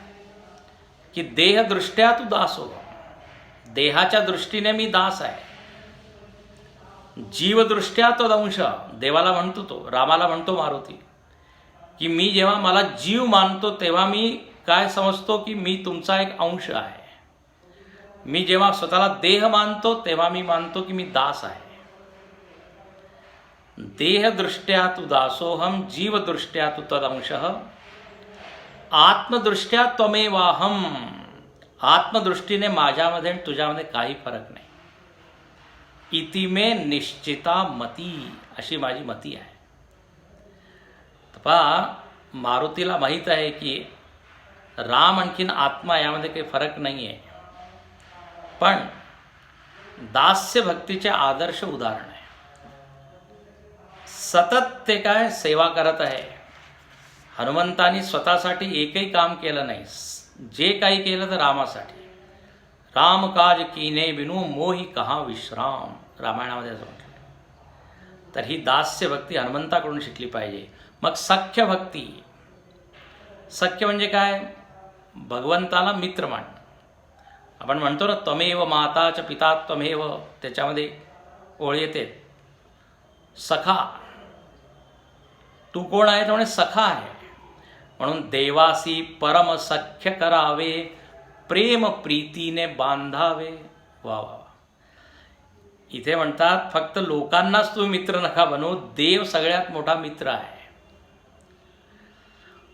की देहदृष्ट्या तू दास हो. देहाच्या दृष्टीने मी दास आहे. जीवदृष्ट्या तो दंश, देवाला म्हणतो, तो रामाला म्हणतो मारुती, की मी जेव्हा मला जीव मानतो तेव्हा मी काय समजतो की मी तुमचा एक अंश आहे. मी जेव्हा स्वतःला देह मानतो तेव्हा मी मानतो की मी दास आहे. देहदृष्ट्या तू दासोहम, जीवदृष्ट्या तू तदंशः, आत्मदृष्ट्या त्वमेवाहम. आत्मदृष्टीने माझ्यामध्ये आणि तुझ्यामध्ये काही फरक नाही. इति मे निश्चिता मती, अशी माझी मती आहे. मारुतीला माहीत आहे की राम आणखीन आत्मा यामध्ये काही फरक नाही आहे. पण दास्य भक्तीचे आदर्श उदाहरण आहे. सतत ते काय सेवा करत आहे. हनुमंतांनी स्वतःसाठी एकही काम केलं नाही. जे काही केलं तर रामासाठी. राम काज कीने बिनू मोही कहा विश्राम, रामायणामध्ये असं म्हटलं. तर ही दास्य भक्ती हनुमंताकडून शिकली पाहिजे. मग सख्य भक्ती. सख्य म्हणजे काय, भगवंताला मित्र मानणं. आपण म्हणतो ना, त्वमेव माता च पिता त्वमेव, त्याच्यामध्ये ओळ येते सखा. तू कोण आहे, तर म्हणे सखा आहे. म्हणून देवासी परम सख्य करावे, प्रेम प्रीतीने बांधावे. वा वा. इथे म्हणतात फक्त लोकांनाच तुम्ही मित्र नका बनवू, देव सगळ्यात मोठा मित्र आहे.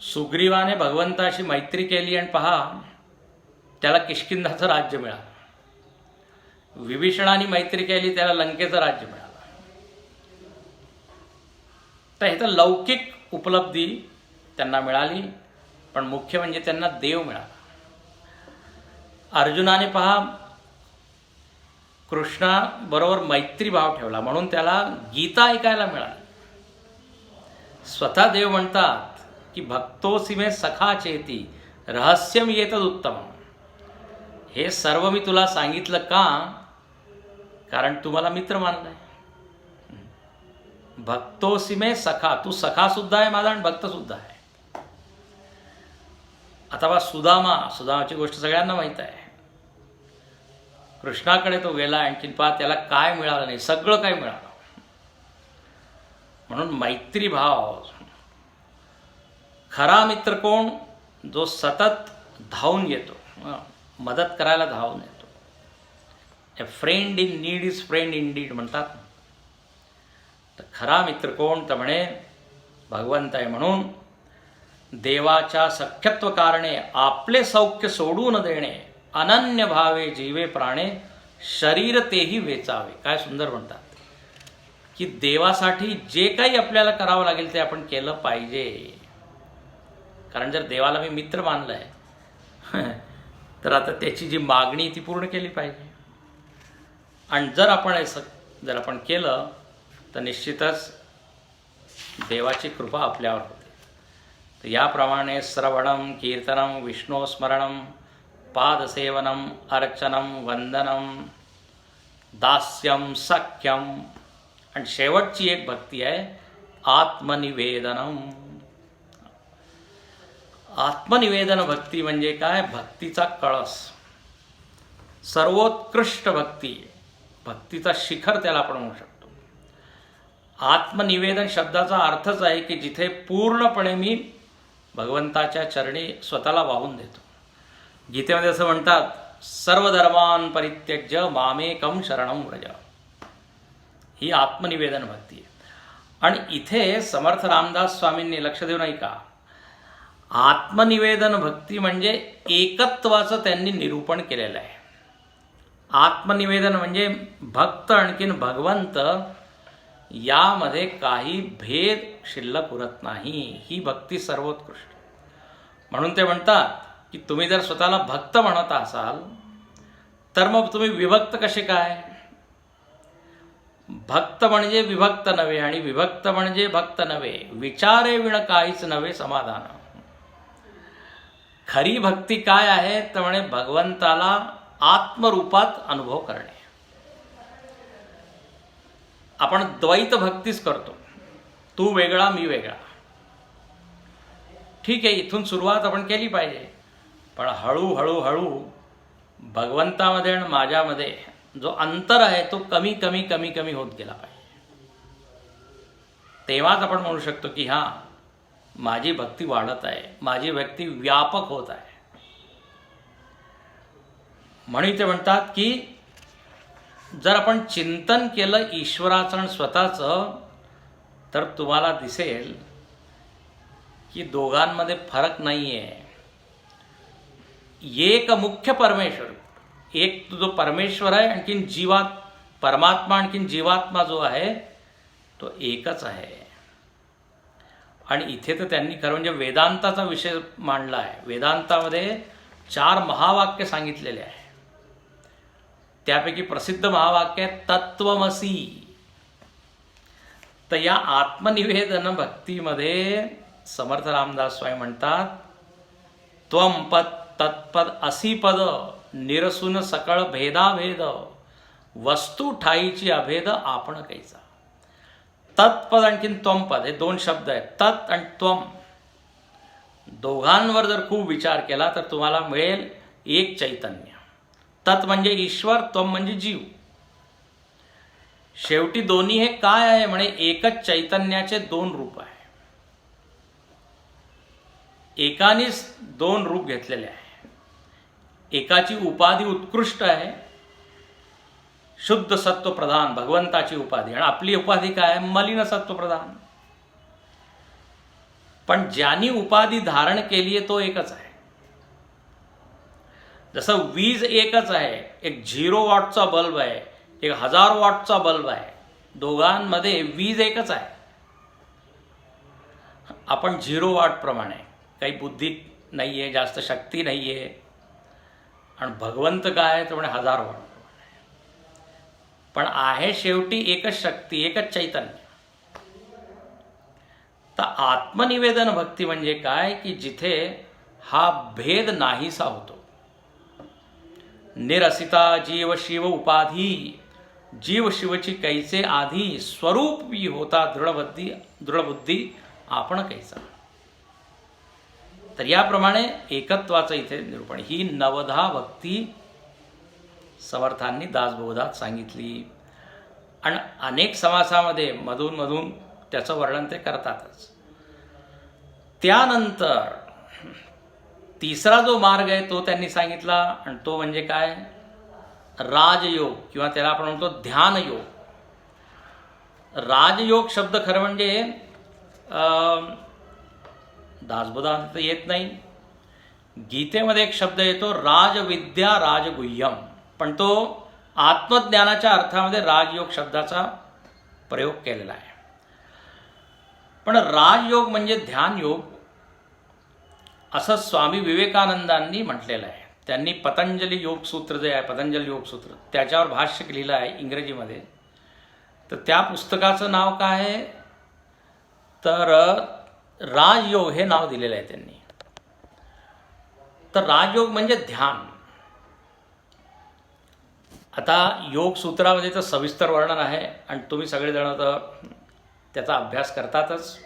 सुग्रीवाने भगवंताशी मैत्री केली आणि पहा त्याला किष्किंधाचं राज्य मिळालं. विभीषणाने मैत्री केली, त्याला लंकेचं राज्य मिळालं. तर हे तर लौकिक उपलब्धी त्यांना मिळाली, पण मुख्य म्हणजे त्यांना देव मिळाला. अर्जुनाने पहा कृष्णाबरोबर मैत्रीभाव ठेवला, म्हणून त्याला गीता ऐकायला मिळाली. स्वतः देव म्हणतात की भक्तोसी मे सखा चेती रहस्यम येतद उत्तम. हे सर्व मी तुला सांगितलं का, कारण तू मला मित्र मानलाय. भक्तोसी मे सखा, तू सखा सुद्धा आहे माझा आणि भक्त सुद्धा आहे. आता बा सुदामाची गोष्ट सगळ्यांना माहीत आहे. कृष्णाकडे तो गेला, आणखीन पहा त्याला काय मिळालं नाही, सगळं काय मिळालं. म्हणून मैत्रीभाव. खरा मित्र कोण, जो सतत धावून येतो, मदत करायला धावून येतो. ए friend in need is friend in deed म्हणतात. तर खरा मित्र कोण, तर म्हणे भगवंत आहे. म्हणून देवाच्या सख्यत्व कारणे आपले सौख्य सोडून देणे, अनन्य भावे जीवे प्राणे, शरीर तेही वेचावे. काय सुंदर म्हणतात की देवासाठी जे काही आपल्याला करावं लागेल ते आपण केलं पाहिजे. कारण जर देवाला मी मित्र मानलं आहे तर आता त्याची जी मागणी ती पूर्ण केली पाहिजे. आणि जर आपण केलं तर निश्चितच देवाची कृपा आपल्यावर होते. तर याप्रमाणे श्रवणम कीर्तनम विष्णुस्मरणम पादसेवनम अर्चनम वंदनम दास्यम सख्यम, आणि शेवटची एक भक्ती आहे आत्मनिवेदनम. आत्मनिवेदन भक्ती म्हणजे काय? भक्तीचा कळस, सर्वोत्कृष्ट भक्ती, भक्तीचा शिखर त्याला आपण म्हणू शकतो. आत्मनिवेदन शब्दाचा अर्थच आहे की जिथे पूर्णपणे मी भगवंताच्या चरणी स्वतःला वाहून देतो. गीतेमध्ये असं म्हणतात, सर्व धर्मान् परित्यज्य मामेकं शरणं व्रज. ही आत्मनिवेदन भक्ती आहे. आणि इथे समर्थ रामदास स्वामींनी, लक्ष देऊ नाही का, आत्मनिवेदन भक्ती म्हणजे एकत्वाचं त्यांनी निरूपण केलेलं आहे. आत्मनिवेदन म्हणजे भक्त आणखीन भगवंत यामध्ये काही भेद शिल्लक उरत नाही. ही भक्ती सर्वोत्कृष्ट. म्हणून ते म्हणतात की तुम्ही जर स्वतःला भक्त म्हणत असाल तर मग तुम्ही विभक्त कसे काय? भक्त म्हणजे विभक्त नव्हे आणि विभक्त म्हणजे भक्त नव्हे. विचारे विण काहीच नव्हे समाधान. खरी भक्ती काय आहे तर म्हणे भगवंताला आत्मरूपात अनुभव करणे. आपण द्वैत भक्तीच करतो, तू वेगळा मी वेगळा. ठीक आहे, इथून सुरुवात आपण केली पाहिजे, पण हळूहळू हळू भगवंतामध्ये आणि माझ्यामध्ये जो अंतर आहे तो कमी कमी कमी कमी होत गेला पाहिजे. तेव्हाच आपण म्हणू शकतो की हां, माझी भक्ती वाढत आहे, माझी भक्ती व्यापक होत आहे. म्हणून ते म्हणतात की जर आपण चिंतन केलं ईश्वराचं आणि स्वतःचं तर तुम्हाला दिसेल की दोघांमध्ये फरक नाही आहे. एक मुख्य परमेश्वर, एक जो परमेश्वर आहे, आणखीन परमात्मा आणखीन जीवात्मा जो आहे तो एकच आहे. आणि इथे तर त्यांनी खरं म्हणजे वेदांताचा विषय मांडला आहे. वेदांतामध्ये 4 महावाक्य सांगितलेले आहे. त्यापैकी प्रसिद्ध महावाक्य आहे तत्वमसी. तर या आत्मनिवेदन भक्तीमध्ये समर्थ रामदास स्वामी म्हणतात, त्वम पद तत्पद असी पद निरसून सकळ भेदाभेद वस्तू ठाईची अभेद आपण कैचा. तत्पद आणखीन त्वम पद हे 2 शब्द आहेत. तत् आणि त्वम दोघांवर जर खूप विचार केला तर तुम्हाला मिळेल एक चैतन्य. तत् म्हणजे ईश्वर, त्वम म्हणजे जीव. शेवटी दोन्ही हे काय आहे म्हणे एकच चैतन्याचे 2 रूप आहे. एकानेच 2 रूप घेतलेले आहे. एकाची उपाधी उत्कृष्ट आहे, शुद्ध सत्व प्रधान भगवंताची उपाधी, आणि आपली उपाधी काय आहे? मलिन सत्व प्रधान. पण ज्यांनी उपाधी धारण केली आहे तो एकच आहे. जसं वीज एकच आहे, एक 0 वॉटचा बल्ब आहे, एक 1000 वॉटचा बल्ब आहे, दोघांमध्ये वीज एकच आहे. आपण 0 वॉट प्रमाणे, काही बुद्धी नाही आहे, जास्त शक्ती नाही आहे. आणि भगवंत काय आहे तर म्हणे 1000 वॉट प्रमाणे. पण आहे शेवटी एकच शक्ती, एकच चैतन्य. तर आत्मनिवेदन भक्ती म्हणजे काय की जिथे हा भेद नाहीसा होतो. निरसिता जीव शिव उपाधी, जीव शिवची कैसे आधी, स्वरूपी होता दृढबुद्धी आपण कैसा. तर याप्रमाणे एकत्वाचं इथे निरूपण. ही 9 भक्ती समर्थांनी दासबोधात सांगितली. आणि अनेक समासामध्ये मधून मधून त्याचं वर्णन ते करतातच. त्यानंतर तिसरा जो मार्ग आहे तो त्यांनी सांगितला, आणि तो म्हणजे काय? राजयोग, किंवा त्याला आपण म्हणतो ध्यानयोग. राजयोग शब्द खरं म्हणजे दासबोधात तर येत नाही. गीतेमध्ये एक शब्द येतो राजविद्या राजगुह्यम, पण तो आत्मज्ञानाच्या अर्थामध्ये राजयोग शब्दाचा प्रयोग केलेला आहे. पण राजयोग म्हणजे ध्यानयोग असं स्वामी विवेकानंदांनी म्हटलेलं आहे. त्यांनी पतंजली योगसूत्र जे आहे, पतंजली योगसूत्र, त्याच्यावर भाष्य लिहिलं आहे इंग्रजीमध्ये. तर त्या पुस्तकाचं नाव काय आहे तर राजयोग हे नाव दिलेलं आहे त्यांनी. तर राजयोग म्हणजे ध्यान. आता योगसूत्रामध्ये तर सविस्तर वर्णन आहे आणि तुम्ही सगळेजण तर त्याचा अभ्यास करतातच.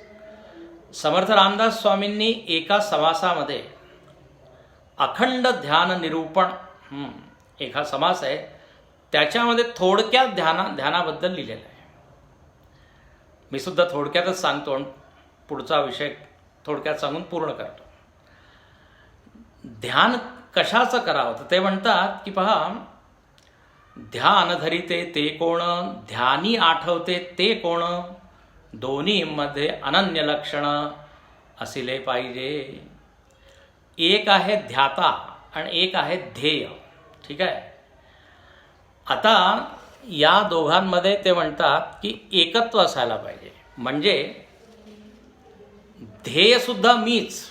समर्थ रामदास स्वामींनी एका समासामध्ये अखंड ध्यान निरूपण एका समास आहे, त्याच्यामध्ये थोडक्यात ध्यानाबद्दल लिहिलेलं आहे. मी सुद्धा थोडक्यातच सांगतो, पुढचा विषय थोडक्यात सांगून पूर्ण करतो. ध्यान कशाचं करावं तर ते म्हणतात की पहा, ध्यान धरिते ते कोण, ध्यानी आठवते ते कोण, दोन्ही मध्ये अनन्य लक्षण असले पाहिजे. एक आहे ध्याता आणि एक आहे ध्येय. ठीक आहे. आता या दोघांमध्ये ते म्हणतात की एकत्व असायला पाहिजे. म्हणजे ध्येय सुद्धा मीच.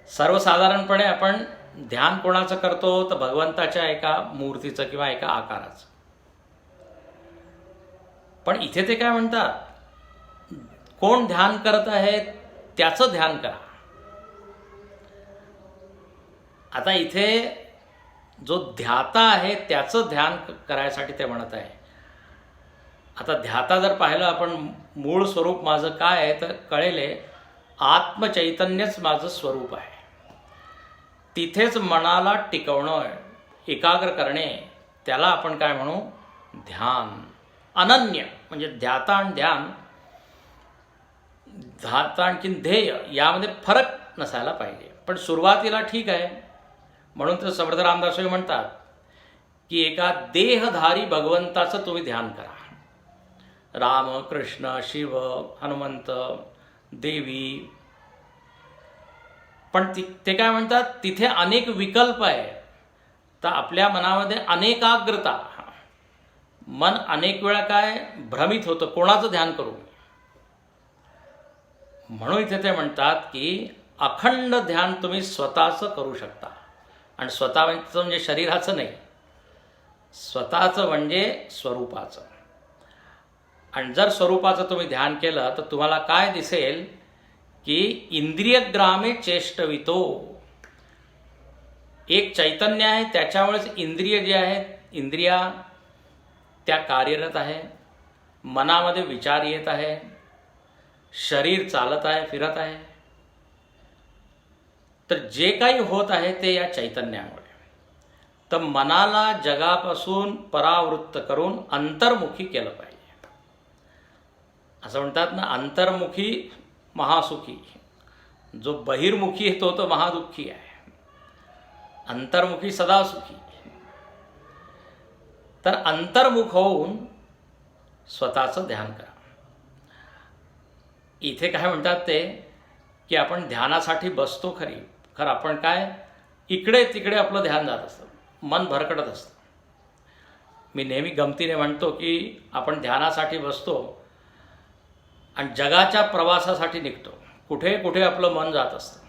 सर्वसाधारणपणे आपण ध्यान कोणाचं करतो तर भगवंताच्या एका मूर्तीचं किंवा एका आकाराचं. पण इथे ते काय म्हणतात, कोण ध्यान करत आहे त्याचं ध्यान करा. आता इथे जो ध्याता आहे त्याचं ध्यान करायसाठी ते म्हणत आहे. आता ध्याता जर पाहिलं आपण, मूळ स्वरूप माझं काय आहे तर कळेले, आत्मचैतन्यच माझं स्वरूप आहे. तिथेच मनाला टिकवणं, एकाग्र करणे, त्याला आपण काय म्हणू, ध्यान. अनन्य म्हणजे ध्याता आणि ध्यान, ध्याता आणखी ध्येय यामध्ये फरक नसायला पाहिजे. पण सुरुवातीला ठीक आहे. म्हणून तर समर्थ रामदास स्वामी म्हणतात की एका देहधारी भगवंताचं तुम्ही ध्यान करा. राम, कृष्ण, शिव, हनुमंत, देवी. पण ते काय म्हणतात, तिथे अनेक विकल्प आहे. तर आपल्या मनामध्ये अनेकाग्रता, मन अनेक वेळा काय भ्रमित होतं, कोणाचं ध्यान करू. म्हणून इथे ते म्हणतात की अखंड ध्यान तुम्ही स्वतःचं करू शकता. आणि स्वतःचं म्हणजे शरीराचं नाही, स्वतःचं म्हणजे स्वरूपाचं. आणि जर स्वरूपाचं तुम्ही ध्यान केलं तर तुम्हाला काय दिसेल की इंद्रियग्रामे चेष्टवितो. एक चैतन्य आहे, त्याच्यामुळेच इंद्रिय जे आहेत, इंद्रिया त्या कार्यरत आहे, मनामध्ये विचार येत आहे, शरीर चालत आहे, फिरत आहे. तर जे काही होत आहे ते या चैतन्यामुळे. तर मनाला जगापासून परावृत्त करून अंतर्मुखी केलं पाहिजे. असं म्हणतात ना, अंतर्मुखी महासुखी, जो बहिर्मुखी तो तो महादुःखी आहे, अंतर्मुखी सदा सुखी. तर अंतर्मुख होऊन स्वतःचं ध्यान करा. इथे काय म्हणतात ते की आपण ध्यानासाठी बसतो खरं आपण काय इकडे तिकडे आपलं ध्यान जात असतं, मन भरकटत असतं. मी नेहमी गमतीने म्हणतो की आपण ध्यानासाठी बसतो आणि जगाच्या प्रवासासाठी निघतो. कुठे कुठे आपलं मन जात असतं.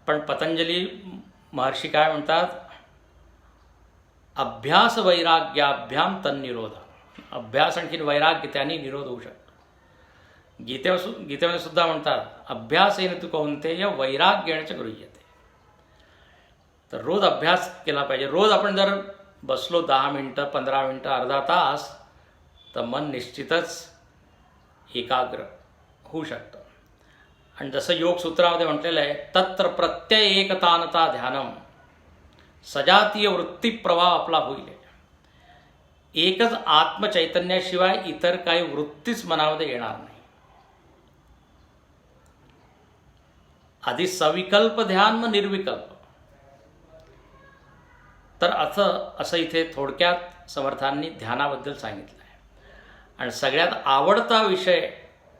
पण पतंजली महर्षी काय म्हणतात, अभ्यास वैराग्याभ्याम तन्निरोध. अभ्यास आणखी वैराग्य त्यांनी निरोध होऊ शकतो. गीतेमध्ये सुद्धा म्हणतात, अभ्यासेन तु कौन्तेय वैराग्येण च गृह्यते. तर रोज अभ्यास केला पाहिजे. रोज आपण जर बसलो 10 मिनटं, 15 मिनटं, अर्धा तास, तर मन निश्चितच एकाग्र होऊ शकतं. आणि जसं योगसूत्रामध्ये म्हटलेलं आहे, तत्र प्रत्यय एकतानता ध्यानम, सजातीय वृत्तीप्रवाह आपला होईल. एकच आत्मचैतन्याशिवाय इतर काही वृत्तीच मनामध्ये येणार नाही. आधी सविकल्प ध्यान, मग निर्विकल्प. तर असं इथे थोडक्यात समर्थांनी ध्यानाबद्दल सांगितलं आहे. आणि सगळ्यात आवडता विषय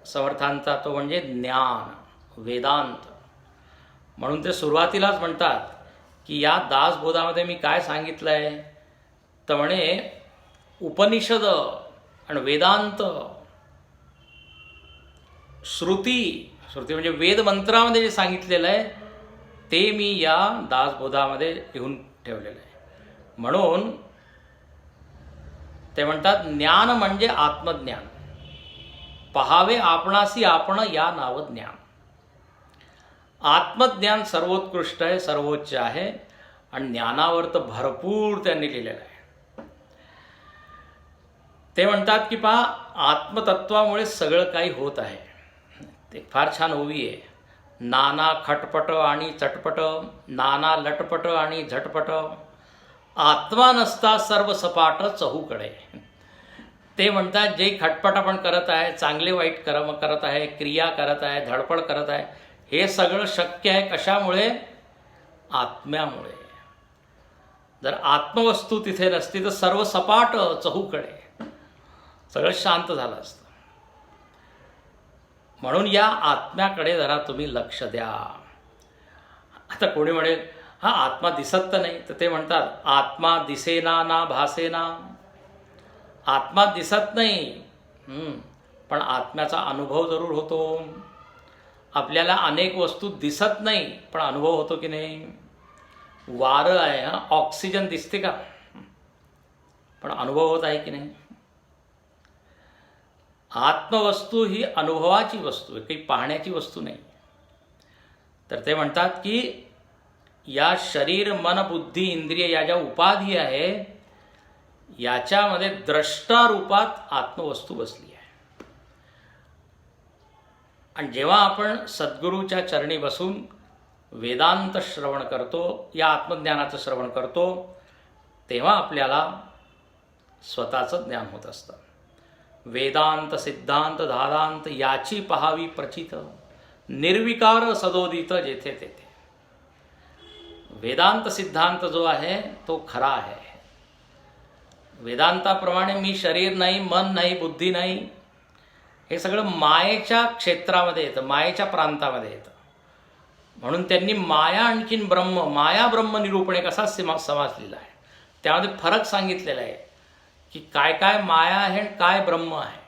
समर्थांचा तो म्हणजे ज्ञान, वेदांत. म्हणून ते सुरुवातीलाच म्हणतात की या दासबोधामध्ये मी काय सांगितलं आहे तर म्हणे, उपनिषद आणि वेदांत, श्रुती म्हणजे वेद मंत्रामध्ये जे सांगितलेलं आहे ते मी या दासबोधामध्ये लिहून ठेवलेलं आहे. म्हणून ते म्हणतात, ज्ञान म्हणजे आत्मज्ञान, पहावे आपणासी आपण या नाव ज्ञान. आत्मज्ञान सर्वोत्कृष्ट आहे, सर्वोच्च आहे. आणि ज्ञानावर तर भरपूर त्यांनी लिहिलेलं आहे. ते म्हणतात की पहा, आत्मतत्वामुळे सगळं काही होत आहे. ते फार छान ओवी आहे. नाना खटपट आणि चटपट, नाना लटपट आणि झटपट, आत्मा नसता सर्व सपाट चहूकडे. ते म्हणतात जे खटपट आपण करत आहे, चांगले वाईट कर्म करत आहे, क्रिया करत आहे, धडपड करत आहे, हे सगळं शक्य आहे कशामुळे? आत्म्यामुळे. जर आत्मवस्तू तिथे नसती तर सर्व सपाट चहूकडे, सगळं शांत झालं असतं. म्हणून या आत्म्याकडे जरा तुम्ही लक्ष द्या. आता कोणी म्हणेल हा आत्मा दिसत तर नाही, तर ते म्हणतात आत्मा दिसेना ना भासेना. आत्मा दिसत नाही, पण आत्म्याचा अनुभव जरूर होतो. आपल्याला अनेक वस्तू दिसत नाही पण अनुभव होतो की नाही? वारं आहे, ऑक्सिजन दिसते का? पण अनुभव होत आहे की नाही? आत्मवस्तू ही अनुभवाची वस्तू आहे, काही पाहण्याची वस्तू नाही. तर ते म्हणतात की या शरीर मन बुद्धी इंद्रिय या ज्या उपाधी आहे याच्यामध्ये द्रष्टा रूपात आत्मवस्तू बसली आहे. आणि जेव्हा आपण सद्गुरूच्या चरणी बसून वेदांत श्रवण करतो, या आत्मज्ञानाचं श्रवण करतो, तेव्हा आपल्याला स्वतःचं ज्ञान होत असतं. वेदांत सिद्धांत धादांत याची पहावी प्रचित, निर्विकार सदोदित जेथे तेथे. वेदांत सिद्धांत जो आहे तो खरा आहे. वेदांताप्रमाणे मी शरीर नाही, मन नाही, बुद्धी नाही, हे सगळं मायेच्या क्षेत्रामध्ये येतं, मायेच्या प्रांतामध्ये येतं. म्हणून त्यांनी माया आणखीन ब्रह्म, माया ब्रह्म निरूपण एक असा समास लिहिला आहे. त्यामध्ये फरक सांगितलेला आहे की काय काय माया आहे आणि काय ब्रह्म आहे.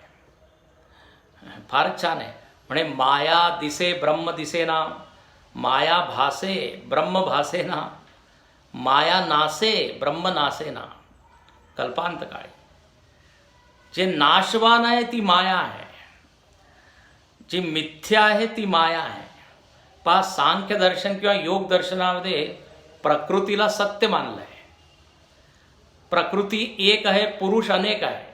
फारच छान आहे. म्हणे माया दिसे ब्रह्म दिसेना, माया भासे ब्रह्म भासेना, माया नासे ब्रह्म नासेना. कल्पांत काळी जे नाशवान आहे ती माया आहे, जी मिथ्या आहे ती माया आहे. पहा, सांख्य दर्शन किंवा योग दर्शनामध्ये प्रकृतीला सत्य मानलं आहे. प्रकृती एक आहे, पुरुष अनेक आहे.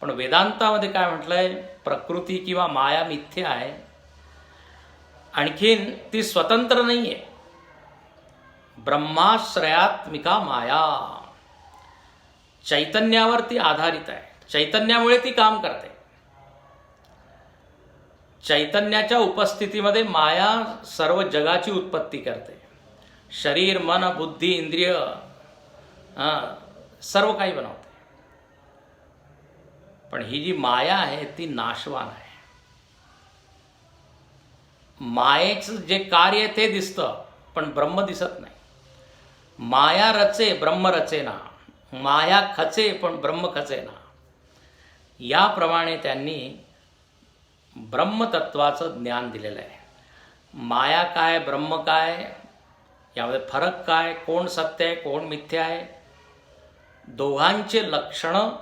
पण वेदांतामध्ये काय म्हटलं आहे? प्रकृती किंवा माया मिथ्या आहे, आणखीन ती स्वतंत्र नाही आहे. ब्रह्माश्रयात्मिका माया, चैतन्यावर ती आधारित आहे. चैतन्यामुळे ती काम करते. चैतन्याच्या उपस्थितीमध्ये माया सर्व जगाची उत्पत्ती करते. शरीर मन बुद्धी इंद्रिय सर्व काही बनवते. पण ही जी माया आहे ती नाशवान आहे. मायेचं जे कार्य आहे ते दिसतं पण ब्रह्म दिसत नाही. माया रचे ब्रह्म रचेना, माया खचे पण ब्रह्म खचेना. याप्रमाणे त्यांनी ब्रह्मतत्वाचं ज्ञान दिलेलं आहे. माया काय, ब्रह्म काय, यामध्ये फरक काय, कोण सत्य आहे कोण मिथ्या आहे, दोघांचे लक्षणं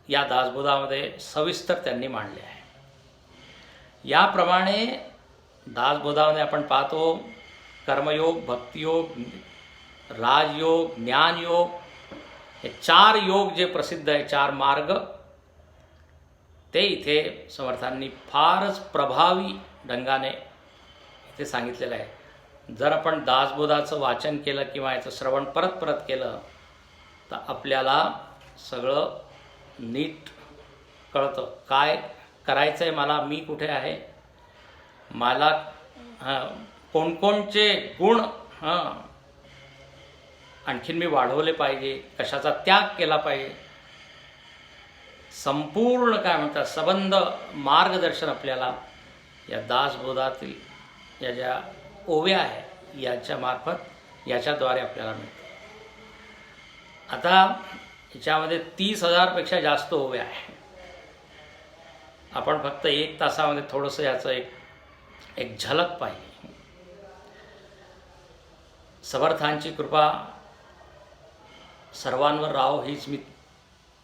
या दासबोधामध्ये सविस्तर त्यांनी मांडले आहे. याप्रमाणे दासबोधामध्ये आपण पाहतो कर्मयोग, भक्तियोग, राजयोग, ज्ञानयोग, हे 4 योग जे प्रसिद्ध आहे, 4 मार्ग, ते इथे समर्थांनी फारच प्रभावी ढंगाने इथे सांगितलेलं आहे. जर आपण दासबोधाचं वाचन केलं किंवा याचं श्रवण परत परत केलं तर आपल्याला सगळं नीट कळतं. काय करायचं आहे मला, मी कुठे आहे, मला कोणकोणचे गुण आणखीन मी वाढवले पाहिजे, कशाचा त्याग केला पाहिजे, संपूर्ण काय म्हणतात संबंध मार्गदर्शन आपल्याला या दासबोधातील या ज्या ओव्या आहे याच्यामार्फत याच्याद्वारे आपल्याला मिळतं. आता याच्यामध्ये 30,000पेक्षा जास्त ओव्या आहे. आपण फक्त 1 तासामध्ये थोडंसं याचं एक झलक पाहिली. समर्थांची कृपा सर्वांवर राहो हीच मी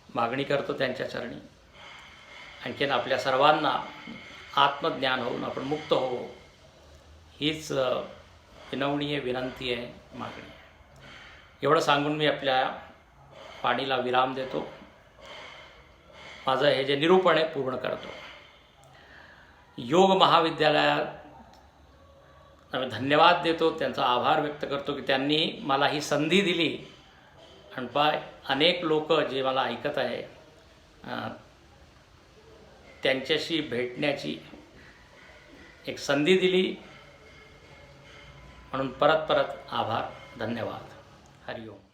मागणी करतो त्यांच्या चरणी. आणखीन आपल्या सर्वांना आत्मज्ञान होऊन आपण मुक्त हो हीच विनवणी विनंती आहे, मागणी आहे. एवढं सांगून मी आपल्या वाणीला विराम देतो. माझं हे जे निरूपण आहे पूर्ण करतो. योग महाविद्यालयात आम्ही धन्यवाद देतो, त्यांचा आभार व्यक्त करतो की त्यांनी मला ही संधी दिली आणि अनेक लोक जे मला ऐकत आहे त्यांच्याशी भेटण्याची एक संधी दिली, म्हणून परत परत आभार, धन्यवाद. हरिओम.